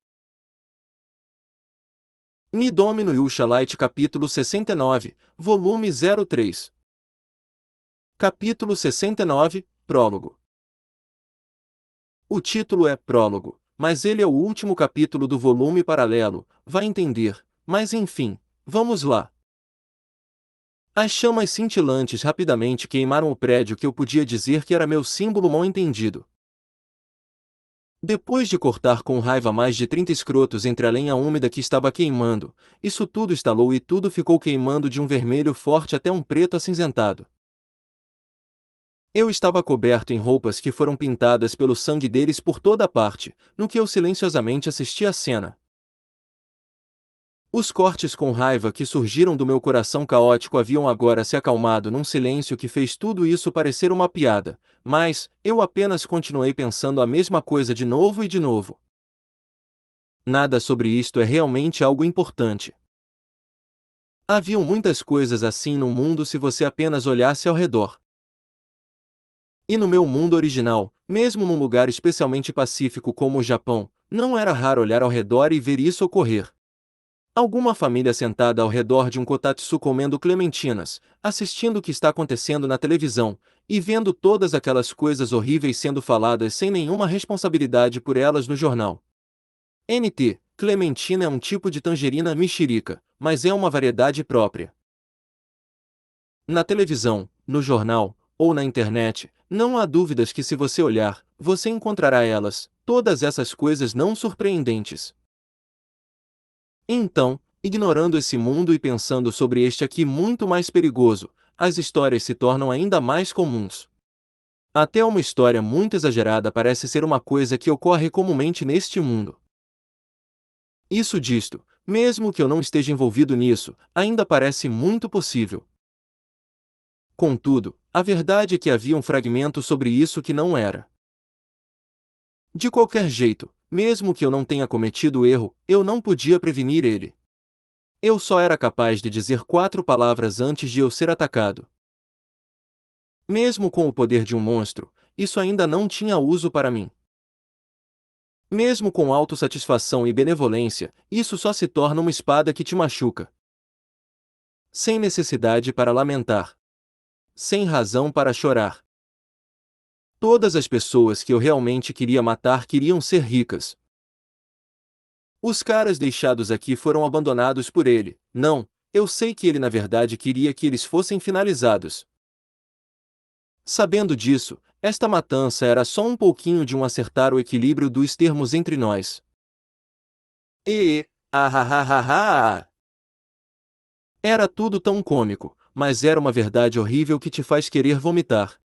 Nidomi no Yusha Light capítulo 69, volume 03. Capítulo 69, Prólogo. O título é Prólogo, mas ele é o último capítulo do volume paralelo, vai entender, mas enfim, vamos lá. As chamas cintilantes rapidamente queimaram o prédio que eu podia dizer que era meu símbolo mal entendido. Depois de cortar com raiva mais de 30 escrotos entre a lenha úmida que estava queimando, isso tudo estalou e tudo ficou queimando de um vermelho forte até um preto acinzentado. Eu estava coberto em roupas que foram pintadas pelo sangue deles por toda parte, no que eu silenciosamente assisti à cena. Os cortes com raiva que surgiram do meu coração caótico haviam agora se acalmado num silêncio que fez tudo isso parecer uma piada, mas eu apenas continuei pensando a mesma coisa de novo e de novo. Nada sobre isto é realmente algo importante. Haviam muitas coisas assim no mundo se você apenas olhasse ao redor. E no meu mundo original, mesmo num lugar especialmente pacífico como o Japão, não era raro olhar ao redor e ver isso ocorrer. Alguma família sentada ao redor de um kotatsu comendo clementinas, assistindo o que está acontecendo na televisão, e vendo todas aquelas coisas horríveis sendo faladas sem nenhuma responsabilidade por elas no jornal. NT, clementina é um tipo de tangerina mexerica, mas é uma variedade própria. Na televisão, no jornal, ou na internet, não há dúvidas que se você olhar, você encontrará elas, todas essas coisas não surpreendentes. Então, ignorando esse mundo e pensando sobre este aqui muito mais perigoso, as histórias se tornam ainda mais comuns. Até uma história muito exagerada parece ser uma coisa que ocorre comumente neste mundo. Isso disto, mesmo que eu não esteja envolvido nisso, ainda parece muito possível. Contudo, a verdade é que havia um fragmento sobre isso que não era. De qualquer jeito, mesmo que eu não tenha cometido o erro, eu não podia prevenir ele. Eu só era capaz de dizer 4 palavras antes de eu ser atacado. Mesmo com o poder de um monstro, isso ainda não tinha uso para mim. Mesmo com autossatisfação e benevolência, isso só se torna uma espada que te machuca. Sem necessidade para lamentar. Sem razão para chorar. Todas as pessoas que eu realmente queria matar queriam ser ricas. Os caras deixados aqui foram abandonados por ele. Não, eu sei que ele na verdade queria que eles fossem finalizados. Sabendo disso, esta matança era só um pouquinho de um acertar o equilíbrio dos termos entre nós. Ah. Era tudo tão cômico, mas era uma verdade horrível que te faz querer vomitar.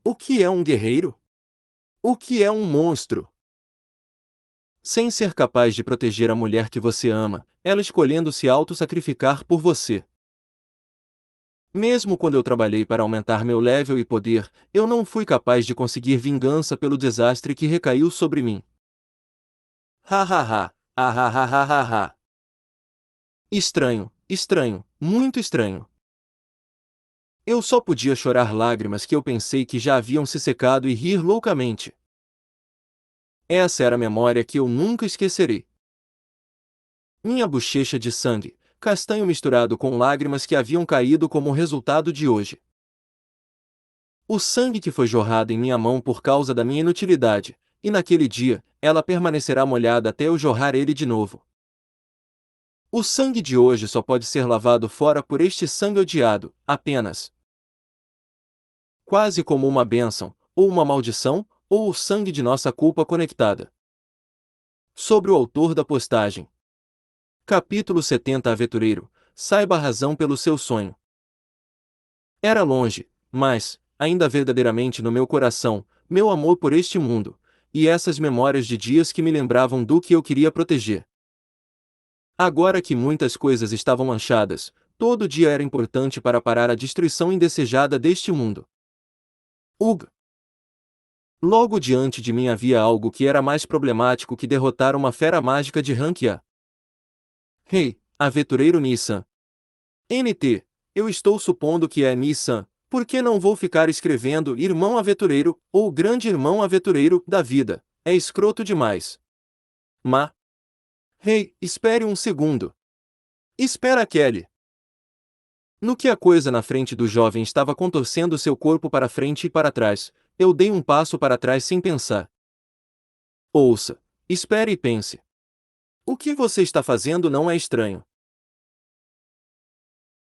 O que é um guerreiro? O que é um monstro? Sem ser capaz de proteger a mulher que você ama, ela escolhendo se auto-sacrificar por você. Mesmo quando eu trabalhei para aumentar meu level e poder, eu não fui capaz de conseguir vingança pelo desastre que recaiu sobre mim. Ah. Estranho, estranho, muito estranho. Eu só podia chorar lágrimas que eu pensei que já haviam se secado e rir loucamente. Essa era a memória que eu nunca esquecerei. Minha bochecha de sangue, castanho misturado com lágrimas que haviam caído como resultado de hoje. O sangue que foi jorrado em minha mão por causa da minha inutilidade, e naquele dia, ela permanecerá molhada até eu jorrar ele de novo. O sangue de hoje só pode ser lavado fora por este sangue odiado, apenas. Quase como uma bênção, ou uma maldição, ou o sangue de nossa culpa conectada. Sobre o autor da postagem. Capítulo 70 Aventureiro, saiba a razão pelo seu sonho. Era longe, mas, ainda verdadeiramente no meu coração, meu amor por este mundo, e essas memórias de dias que me lembravam do que eu queria proteger. Agora que muitas coisas estavam manchadas, todo dia era importante para parar a destruição indesejada deste mundo. Ugh! Logo diante de mim havia algo que era mais problemático que derrotar uma fera mágica de rank A. Hey, aventureiro Nissan. NT, eu estou supondo que é Nissan, por que não vou ficar escrevendo irmão aventureiro, ou grande irmão aventureiro, da vida? É escroto demais. Hey, espere um segundo. Espera, Kelly. No que a coisa na frente do jovem estava contorcendo seu corpo para frente e para trás, eu dei um passo para trás sem pensar. Ouça, espere e pense. O que você está fazendo não é estranho.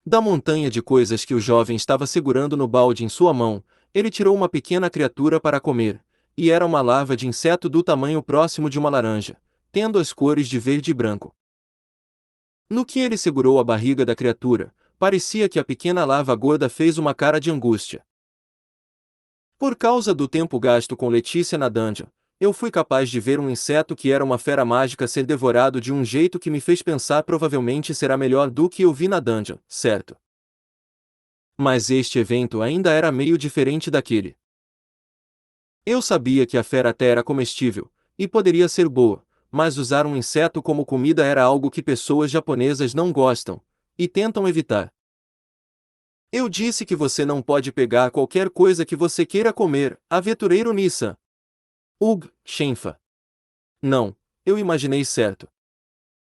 Da montanha de coisas que o jovem estava segurando no balde em sua mão, ele tirou uma pequena criatura para comer, e era uma larva de inseto do tamanho próximo de uma laranja, tendo as cores de verde e branco. No que ele segurou a barriga da criatura, parecia que a pequena larva gorda fez uma cara de angústia. Por causa do tempo gasto com Letícia na dungeon, eu fui capaz de ver um inseto que era uma fera mágica ser devorado de um jeito que me fez pensar provavelmente será melhor do que eu vi na dungeon, certo? Mas este evento ainda era meio diferente daquele. Eu sabia que a fera até era comestível, e poderia ser boa, mas usar um inseto como comida era algo que pessoas japonesas não gostam, e tentam evitar. Eu disse que você não pode pegar qualquer coisa que você queira comer, aventureiro Nissan. Shenfa. Não, eu imaginei certo.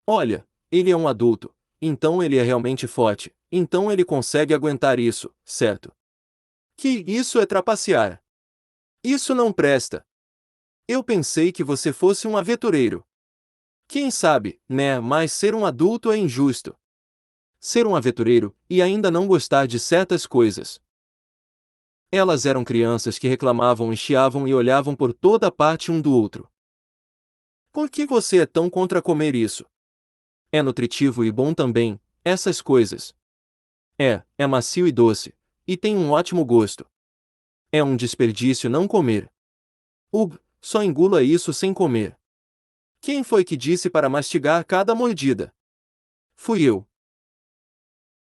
Olha, ele é um adulto, então ele é realmente forte, então ele consegue aguentar isso, certo? Que isso é trapacear. Isso não presta. Eu pensei que você fosse um aventureiro. Quem sabe, né, mas ser um adulto é injusto. ser um aventureiro, e ainda não gostar de certas coisas. Elas eram crianças que reclamavam e chiavam e olhavam por toda parte um do outro. Por que você é tão contra comer isso? É nutritivo e bom também, essas coisas. É macio e doce, e tem um ótimo gosto. É um desperdício não comer. Só engula isso sem comer. Quem foi que disse para mastigar cada mordida? Fui eu.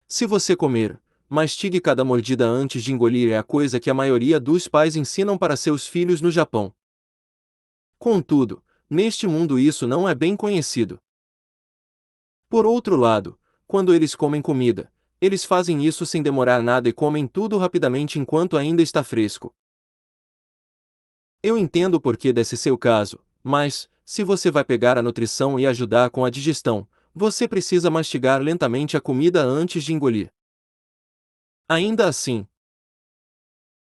Se você comer, mastigue cada mordida antes de engolir é a coisa que a maioria dos pais ensinam para seus filhos no Japão. Contudo, neste mundo isso não é bem conhecido. Por outro lado, quando eles comem comida, eles fazem isso sem demorar nada e comem tudo rapidamente enquanto ainda está fresco. Eu entendo o porquê desse seu caso, mas, se você vai pegar a nutrição e ajudar com a digestão, você precisa mastigar lentamente a comida antes de engolir. Ainda assim,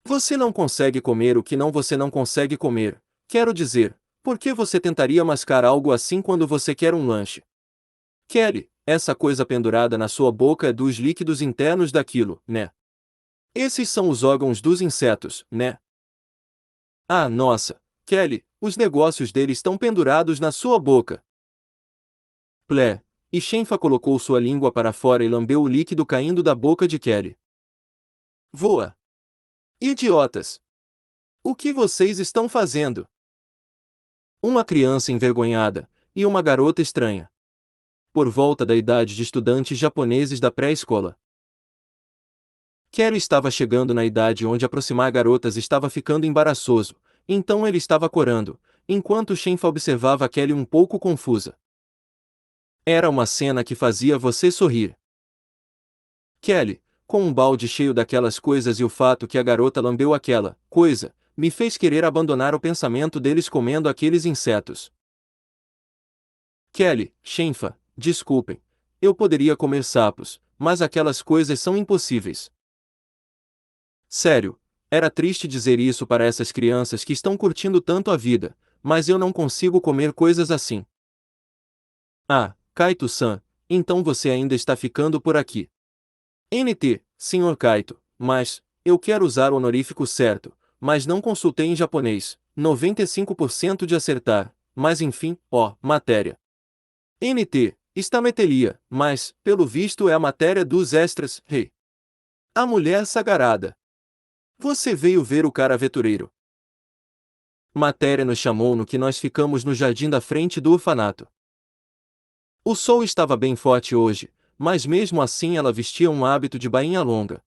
você não consegue comer o que você não consegue comer. Quero dizer, por que você tentaria mascar algo assim quando você quer um lanche? Kelly, essa coisa pendurada na sua boca é dos líquidos internos daquilo, né? Esses são os órgãos dos insetos, né? Ah, nossa, Kelly, os negócios deles estão pendurados na sua boca. Plé. E Shenfa colocou sua língua para fora e lambeu o líquido caindo da boca de Kelly. Voa! Idiotas! O que vocês estão fazendo? Uma criança envergonhada, e uma garota estranha. Por volta da idade de estudantes japoneses da pré-escola. Kelly estava chegando na idade onde aproximar garotas estava ficando embaraçoso, então ele estava corando, enquanto Shenfa observava Kelly um pouco confusa. Era uma cena que fazia você sorrir. Kelly, com um balde cheio daquelas coisas e o fato que a garota lambeu aquela coisa, me fez querer abandonar o pensamento deles comendo aqueles insetos. Kelly, Shenfa, desculpem. Eu poderia comer sapos, mas aquelas coisas são impossíveis. Sério, era triste dizer isso para essas crianças que estão curtindo tanto a vida, mas eu não consigo comer coisas assim. Ah, Kaito-san, então você ainda está ficando por aqui. NT, Sr. Kaito, mas, eu quero usar o honorífico certo, mas não consultei em japonês, 95% de acertar, mas enfim, matéria. NT, está metelia, mas, pelo visto é a matéria dos extras, rei. A mulher sagrada. Você veio ver o cara aventureiro. Matéria nos chamou no que nós ficamos no jardim da frente do orfanato. O sol estava bem forte hoje, mas mesmo assim ela vestia um hábito de bainha longa.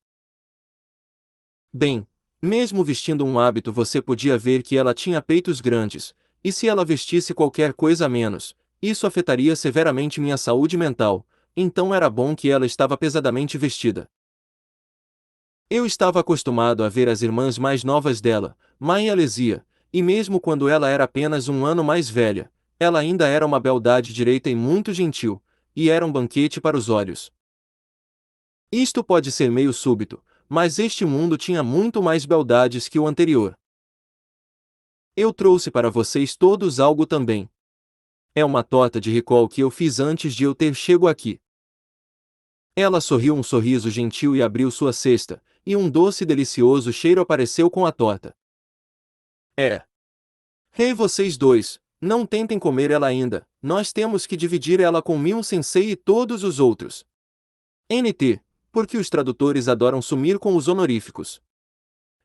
Bem, mesmo vestindo um hábito você podia ver que ela tinha peitos grandes, e se ela vestisse qualquer coisa a menos, isso afetaria severamente minha saúde mental, então era bom que ela estava pesadamente vestida. Eu estava acostumado a ver as irmãs mais novas dela, Mai e Alesia, e mesmo quando ela era apenas um ano mais velha, ela ainda era uma beldade direita e muito gentil, e era um banquete para os olhos. Isto pode ser meio súbito, mas este mundo tinha muito mais beldades que o anterior. Eu trouxe para vocês todos algo também. É uma torta de ricol que eu fiz antes de eu ter chego aqui. Ela sorriu um sorriso gentil e abriu sua cesta, e um doce e delicioso cheiro apareceu com a torta. Ei, vocês dois, não tentem comer ela ainda, nós temos que dividir ela com Mion-sensei e todos os outros. NT, porque os tradutores adoram sumir com os honoríficos.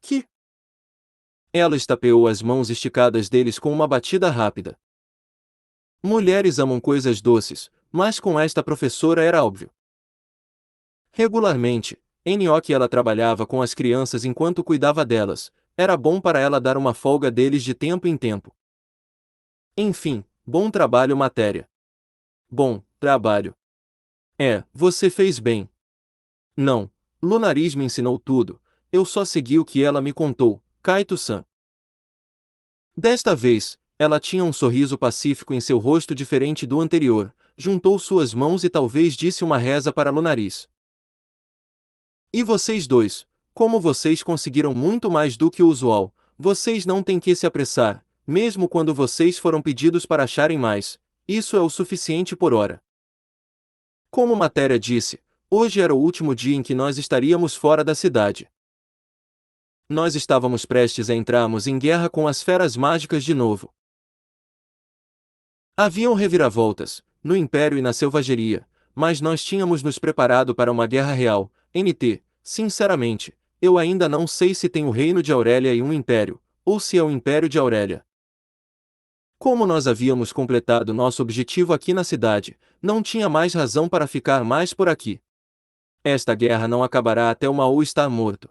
Que? Ela estapeou as mãos esticadas deles com uma batida rápida. Mulheres amam coisas doces, mas com esta professora era óbvio. Regularmente, em Nioque ela trabalhava com as crianças enquanto cuidava delas, era bom para ela dar uma folga deles de tempo em tempo. Enfim, bom trabalho matéria. Bom trabalho. Você fez bem. Não, Lunaris me ensinou tudo, eu só segui o que ela me contou, Kaito-san. Desta vez, ela tinha um sorriso pacífico em seu rosto diferente do anterior, juntou suas mãos e talvez disse uma reza para Lunaris. E vocês dois, como vocês conseguiram muito mais do que o usual, vocês não têm que se apressar, mesmo quando vocês foram pedidos para acharem mais, isso é o suficiente por hora. Como Matéria disse, Hoje era o último dia em que nós estaríamos fora da cidade. Nós estávamos prestes a entrarmos em guerra com as feras mágicas de novo. Haviam reviravoltas, no Império e na selvageria, mas nós tínhamos nos preparado para uma guerra real. Sinceramente, eu ainda não sei se tem o reino de Aurélia e um império, ou se é o império de Aurélia. Como nós havíamos completado nosso objetivo aqui na cidade, não tinha mais razão para ficar mais por aqui. Esta guerra não acabará até o Maul estar morto.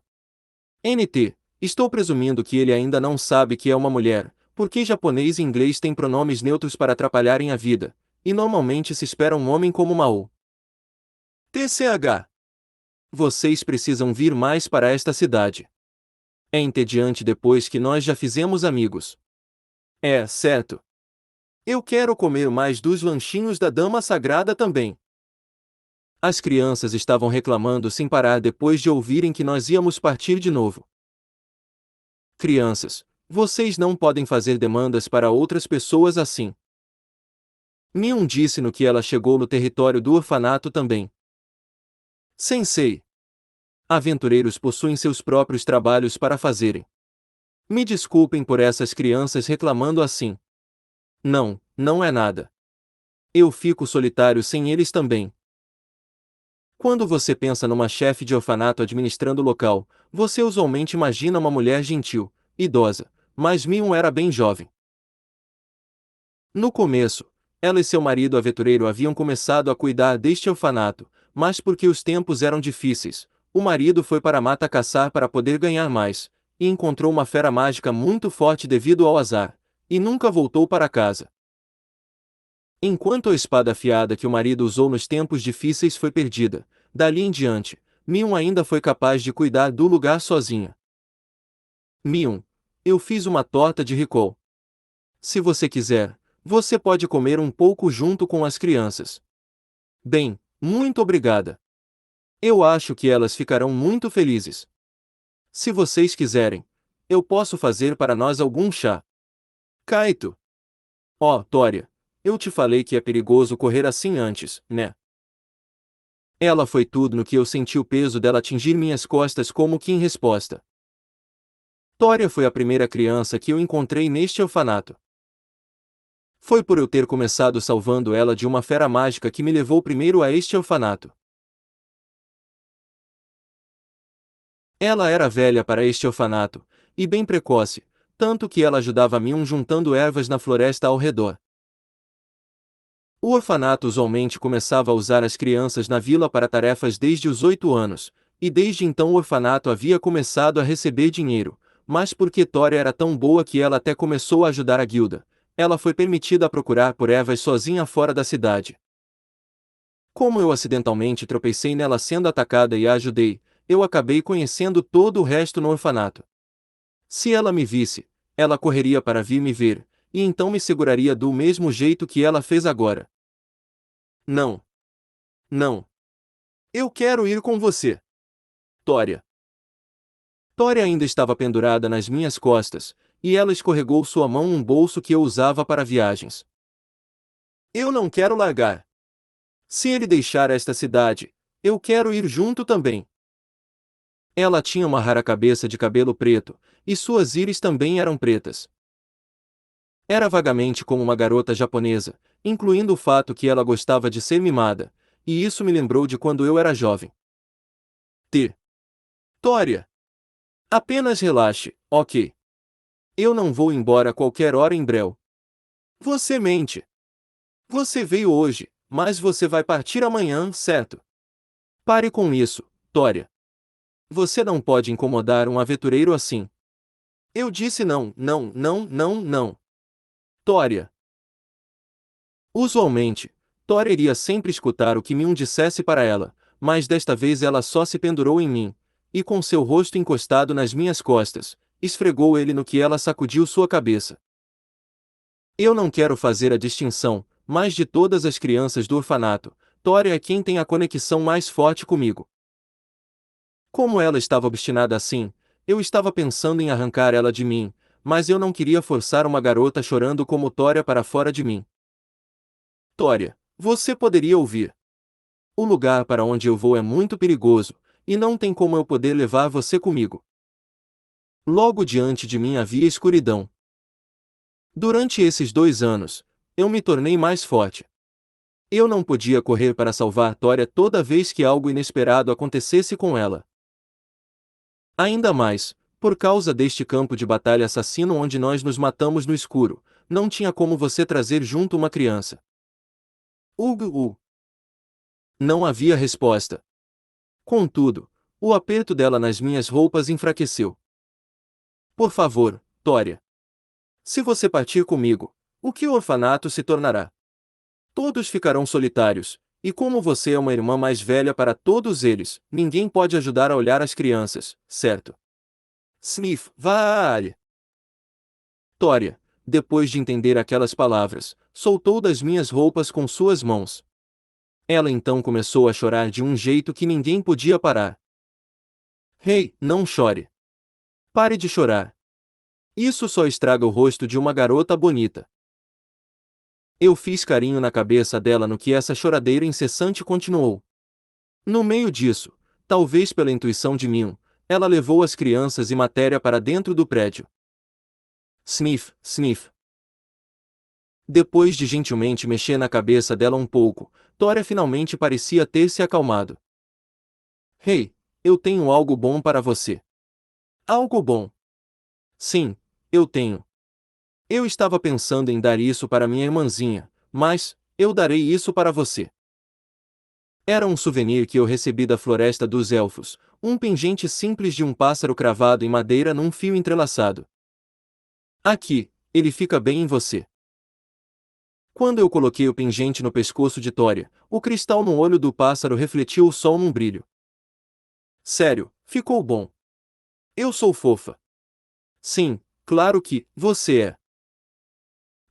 Estou presumindo que ele ainda não sabe que é uma mulher, porque japonês e inglês têm pronomes neutros para atrapalharem a vida, e normalmente se espera um homem como Maul. Vocês precisam vir mais para esta cidade. É entediante depois que nós já fizemos amigos. É, certo. Eu quero comer mais dos lanchinhos da Dama Sagrada também. As crianças estavam reclamando sem parar depois de ouvirem que nós íamos partir de novo. Crianças, vocês não podem fazer demandas para outras pessoas assim. Mion disse no que ela chegou no território do orfanato também. Sensei. Aventureiros possuem seus próprios trabalhos para fazerem. Me desculpem por essas crianças reclamando assim. Não, não é nada. Eu fico solitário sem eles também. Quando você pensa numa chefe de orfanato administrando o local, você usualmente imagina uma mulher gentil, idosa, mas Mion era bem jovem. No começo, ela e seu marido aventureiro haviam começado a cuidar deste orfanato, mas porque os tempos eram difíceis, o marido foi para a mata caçar para poder ganhar mais, e encontrou uma fera mágica muito forte devido ao azar, e nunca voltou para casa. Enquanto a espada afiada que o marido usou nos tempos difíceis foi perdida, dali em diante, Mion ainda foi capaz de cuidar do lugar sozinha. Mion, eu fiz uma torta de ricol. Se você quiser, você pode comer um pouco junto com as crianças. Bem, muito obrigada. Eu acho que elas ficarão muito felizes. Se vocês quiserem, eu posso fazer para nós algum chá. Kaito. Oh, Tória, eu te falei que é perigoso correr assim antes, né? Ela foi tudo no que eu senti o peso dela atingir minhas costas como que em resposta. Tória foi a primeira criança que eu encontrei neste orfanato. Foi por eu ter começado salvando ela de uma fera mágica que me levou primeiro a este orfanato. Ela era velha para este orfanato, e bem precoce, tanto que ela ajudava Mion juntando ervas na floresta ao redor. O orfanato usualmente começava a usar as crianças na vila para tarefas desde os 8 anos, e desde então o orfanato havia começado a receber dinheiro, mas porque Tória era tão boa que ela até começou a ajudar a guilda, ela foi permitida a procurar por ervas sozinha fora da cidade. Como eu acidentalmente tropecei nela sendo atacada e a ajudei, eu acabei conhecendo todo o resto no orfanato. Se ela me visse, ela correria para vir me ver, e então me seguraria do mesmo jeito que ela fez agora. Não. Não. Eu quero ir com você. Tória. Tória ainda estava pendurada nas minhas costas, e ela escorregou sua mão num bolso que eu usava para viagens. Eu não quero largar. Se ele deixar esta cidade, eu quero ir junto também. Ela tinha uma rara cabeça de cabelo preto, e suas íris também eram pretas. Era vagamente como uma garota japonesa, incluindo o fato que ela gostava de ser mimada, e isso me lembrou de quando eu era jovem. Tória. Apenas relaxe, ok? Eu não vou embora a qualquer hora em breu. Você mente. Você veio hoje, mas você vai partir amanhã, certo? Pare com isso, Tória. Você não pode incomodar um aventureiro assim. Eu disse não, não, não, não, não. Tória. Usualmente, Tória iria sempre escutar o que Mion dissesse para ela, mas desta vez ela só se pendurou em mim, e com seu rosto encostado nas minhas costas, esfregou ele no que ela sacudiu sua cabeça. Eu não quero fazer a distinção, mas de todas as crianças do orfanato, Tória é quem tem a conexão mais forte comigo. Como ela estava obstinada assim, eu estava pensando em arrancar ela de mim, mas eu não queria forçar uma garota chorando como Tória para fora de mim. Tória, você poderia ouvir. O lugar para onde eu vou é muito perigoso, e não tem como eu poder levar você comigo. Logo diante de mim havia escuridão. Durante esses 2 anos, eu me tornei mais forte. Eu não podia correr para salvar Tória toda vez que algo inesperado acontecesse com ela. Ainda mais, por causa deste campo de batalha assassino onde nós nos matamos no escuro, não tinha como você trazer junto uma criança. Não havia resposta. Contudo, o aperto dela nas minhas roupas enfraqueceu. Por favor, Tória. Se você partir comigo, o que o orfanato se tornará? Todos ficarão solitários, e como você é uma irmã mais velha para todos eles, ninguém pode ajudar a olhar as crianças, certo? Smith, vale. Tória, depois de entender aquelas palavras, soltou das minhas roupas com suas mãos. Ela então começou a chorar de um jeito que ninguém podia parar. Hey, não chore. Pare de chorar. Isso só estraga o rosto de uma garota bonita. Eu fiz carinho na cabeça dela no que essa choradeira incessante continuou. No meio disso, talvez pela intuição de mim, ela levou as crianças e matéria para dentro do prédio. Sniff. Depois de gentilmente mexer na cabeça dela um pouco, Tória finalmente parecia ter se acalmado. Hey, eu tenho algo bom para você. Algo bom? Sim, eu tenho. Eu estava pensando em dar isso para minha irmãzinha, mas eu darei isso para você. Era um souvenir que eu recebi da Floresta dos Elfos, um pingente simples de um pássaro cravado em madeira num fio entrelaçado. Aqui, ele fica bem em você. Quando eu coloquei o pingente no pescoço de Tória, o cristal no olho do pássaro refletiu o sol num brilho. Sério, ficou bom. Eu sou fofa. Sim, claro que você é.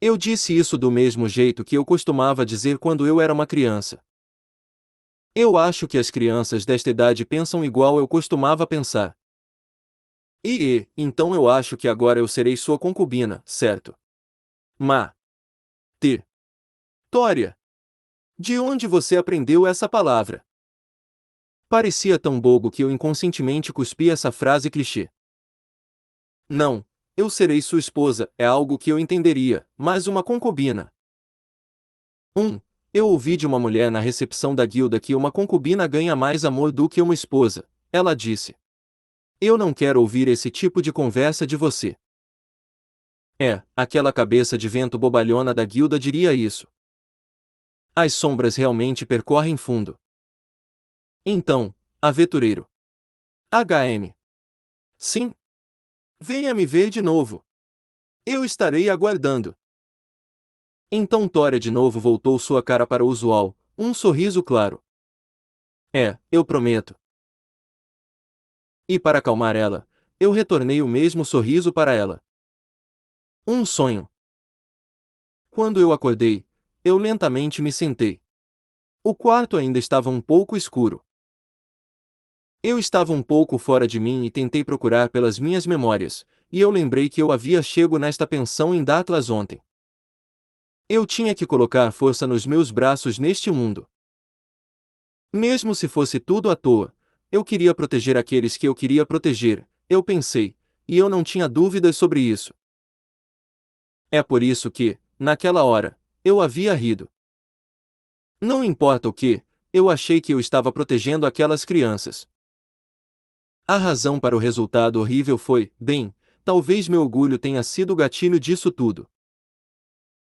Eu disse isso do mesmo jeito que eu costumava dizer quando eu era uma criança. Eu acho que as crianças desta idade pensam igual eu costumava pensar. Então eu acho que agora eu serei sua concubina, certo? Ter. Tória. De onde você aprendeu essa palavra? Parecia tão bobo que eu inconscientemente cuspi essa frase clichê. Não, eu serei sua esposa, é algo que eu entenderia, mas uma concubina. Eu ouvi de uma mulher na recepção da guilda que uma concubina ganha mais amor do que uma esposa, ela disse. Eu não quero ouvir esse tipo de conversa de você. Aquela cabeça de vento bobalhona da guilda diria isso. As sombras realmente percorrem fundo. Então, aventureiro. HM. Sim. Venha me ver de novo. Eu estarei aguardando. Então Tória de novo voltou sua cara para o usual, um sorriso claro. Eu prometo. E para acalmar ela, eu retornei o mesmo sorriso para ela. Um sonho. Quando eu acordei, eu lentamente me sentei. O quarto ainda estava um pouco escuro. Eu estava um pouco fora de mim e tentei procurar pelas minhas memórias, e eu lembrei que eu havia chego nesta pensão em Datlas ontem. Eu tinha que colocar força nos meus braços neste mundo. Mesmo se fosse tudo à toa, eu queria proteger aqueles que eu queria proteger, eu pensei, e eu não tinha dúvidas sobre isso. É por isso que, naquela hora, eu havia rido. Não importa o que, eu achei que eu estava protegendo aquelas crianças. A razão para o resultado horrível foi, talvez meu orgulho tenha sido o gatilho disso tudo.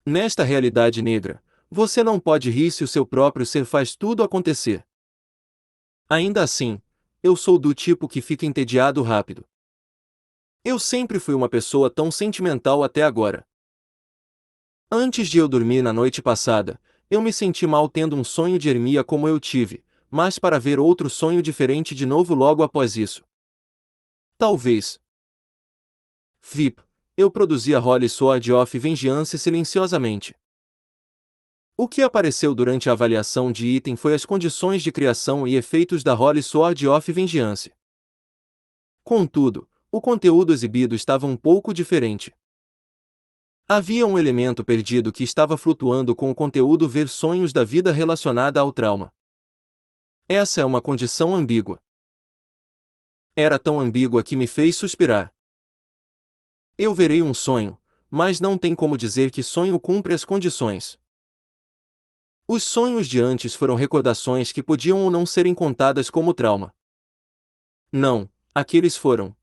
Nesta realidade negra, você não pode rir se o seu próprio ser faz tudo acontecer. Ainda assim, eu sou do tipo que fica entediado rápido. Eu sempre fui uma pessoa tão sentimental até agora. Antes de eu dormir na noite passada, eu me senti mal tendo um sonho de Hermia como eu tive, mas para ver outro sonho diferente de novo logo após isso. Talvez. Eu produzi a Holy Sword of Vengeance silenciosamente. O que apareceu durante a avaliação de item foi as condições de criação e efeitos da Holy Sword of Vengeance. Contudo, o conteúdo exibido estava um pouco diferente. Havia um elemento perdido que estava flutuando com o conteúdo ver sonhos da vida relacionada ao trauma. Essa é uma condição ambígua. Era tão ambígua que me fez suspirar. Eu verei um sonho, mas não tem como dizer que sonho cumpre as condições. Os sonhos de antes foram recordações que podiam ou não serem contadas como trauma. Não, aqueles foram.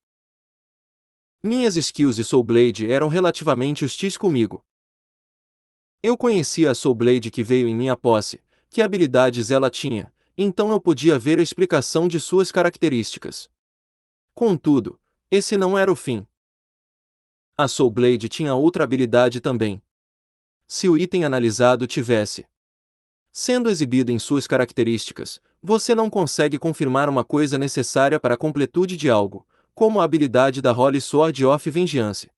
Minhas skills e Soul Blade eram relativamente hostis comigo. Eu conhecia a Soul Blade que veio em minha posse, que habilidades ela tinha, então eu podia ver a explicação de suas características. Contudo, esse não era o fim. A Soul Blade tinha outra habilidade também. Se o item analisado tivesse sendo exibido em suas características, você não consegue confirmar uma coisa necessária para a completude de algo, como a habilidade da Holy Sword of Vengeance.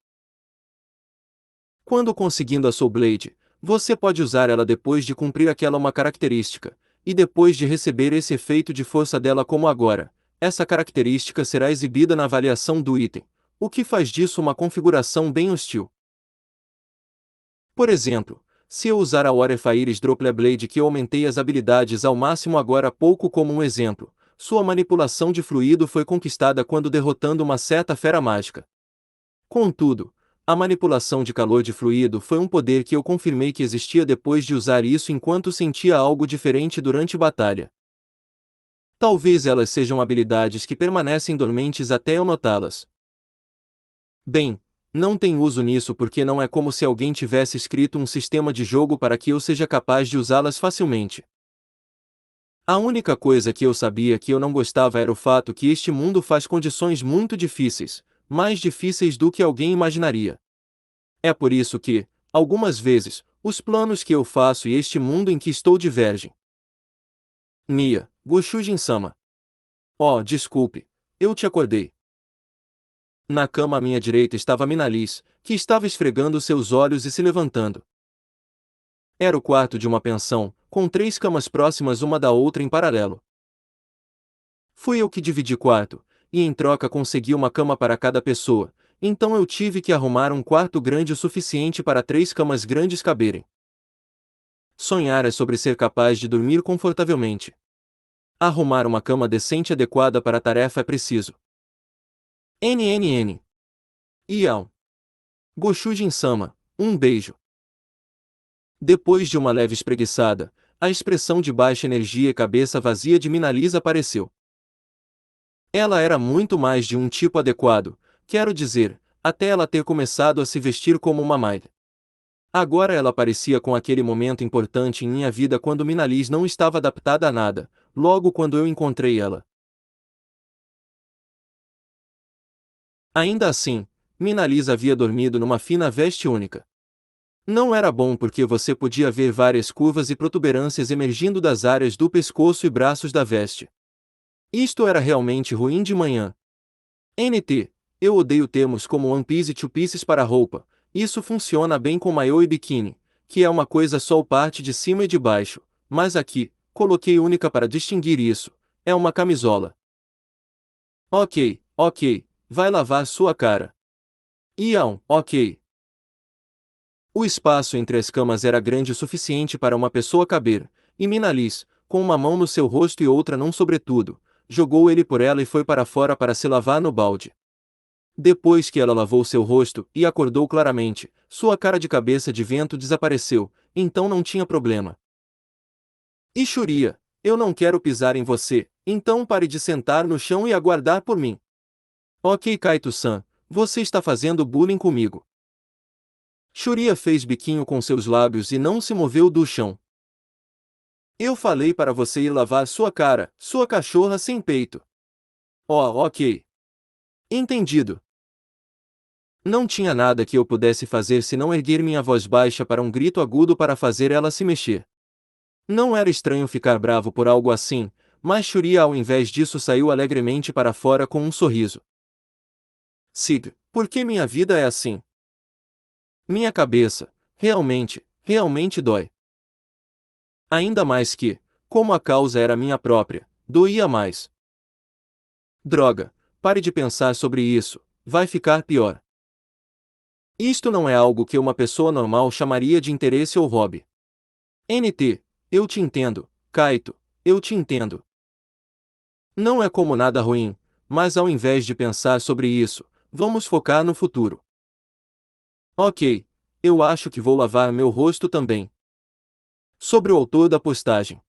Quando conseguindo a Soul Blade, você pode usar ela depois de cumprir aquela uma característica, e depois de receber esse efeito de força dela como agora, essa característica será exibida na avaliação do item, o que faz disso uma configuração bem hostil. Por exemplo, se eu usar a Warefairis Droplet Blade que eu aumentei as habilidades ao máximo agora há pouco como um exemplo, sua manipulação de fluido foi conquistada quando derrotando uma certa fera mágica. Contudo, a manipulação de calor de fluido foi um poder que eu confirmei que existia depois de usar isso enquanto sentia algo diferente durante batalha. Talvez elas sejam habilidades que permanecem dormentes até eu notá-las. Bem, não tem uso nisso porque não é como se alguém tivesse escrito um sistema de jogo para que eu seja capaz de usá-las facilmente. A única coisa que eu sabia que eu não gostava era o fato que este mundo faz condições muito difíceis, mais difíceis do que alguém imaginaria. É por isso que, algumas vezes, os planos que eu faço e este mundo em que estou divergem. Nia, Goshujin-sama. Oh, desculpe, eu te acordei. Na cama à minha direita estava Minalis, que estava esfregando seus olhos e se levantando. Era o quarto de uma pensão, com 3 camas próximas uma da outra em paralelo. Fui eu que dividi quarto, e em troca consegui uma cama para cada pessoa, então eu tive que arrumar um quarto grande o suficiente para 3 camas grandes caberem. Sonhar é sobre ser capaz de dormir confortavelmente. Arrumar uma cama decente e adequada para a tarefa é preciso. NNN. Iao. Goshujin-sama, um beijo. Depois de uma leve espreguiçada, a expressão de baixa energia e cabeça vazia de Minalis apareceu. Ela era muito mais de um tipo adequado, quero dizer, até ela ter começado a se vestir como uma maid. Agora ela parecia com aquele momento importante em minha vida quando Minalis não estava adaptada a nada, logo quando eu encontrei ela. Ainda assim, Minalis havia dormido numa fina veste única. Não era bom porque você podia ver várias curvas e protuberâncias emergindo das áreas do pescoço e braços da veste. Isto era realmente ruim de manhã. NT, eu odeio termos como One Piece e Two Pieces para roupa, isso funciona bem com maiô e biquíni, que é uma coisa só parte de cima e de baixo, mas aqui, coloquei única para distinguir isso, é uma camisola. Ok, vai lavar sua cara. Ião, ok. O espaço entre as camas era grande o suficiente para uma pessoa caber, e Minalis, com uma mão no seu rosto e outra num sobretudo, jogou ele por ela e foi para fora para se lavar no balde. Depois que ela lavou seu rosto e acordou claramente, sua cara de cabeça de vento desapareceu, então não tinha problema. Ishuria, eu não quero pisar em você, então pare de sentar no chão e aguardar por mim. Ok, Kaito-san, você está fazendo bullying comigo. Shuria fez biquinho com seus lábios e não se moveu do chão. Eu falei para você ir lavar sua cara, sua cachorra sem peito. Oh, ok. Entendido. Não tinha nada que eu pudesse fazer senão erguer minha voz baixa para um grito agudo para fazer ela se mexer. Não era estranho ficar bravo por algo assim, mas Shuria ao invés disso saiu alegremente para fora com um sorriso. Sig, por que minha vida é assim? Minha cabeça, realmente dói. Ainda mais que, como a causa era minha própria, doía mais. Droga, pare de pensar sobre isso, vai ficar pior. Isto não é algo que uma pessoa normal chamaria de interesse ou hobby. NT, eu te entendo, Kaito, eu te entendo. Não é como nada ruim, mas ao invés de pensar sobre isso, vamos focar no futuro. Ok, eu acho que vou lavar meu rosto também. Sobre o autor da postagem.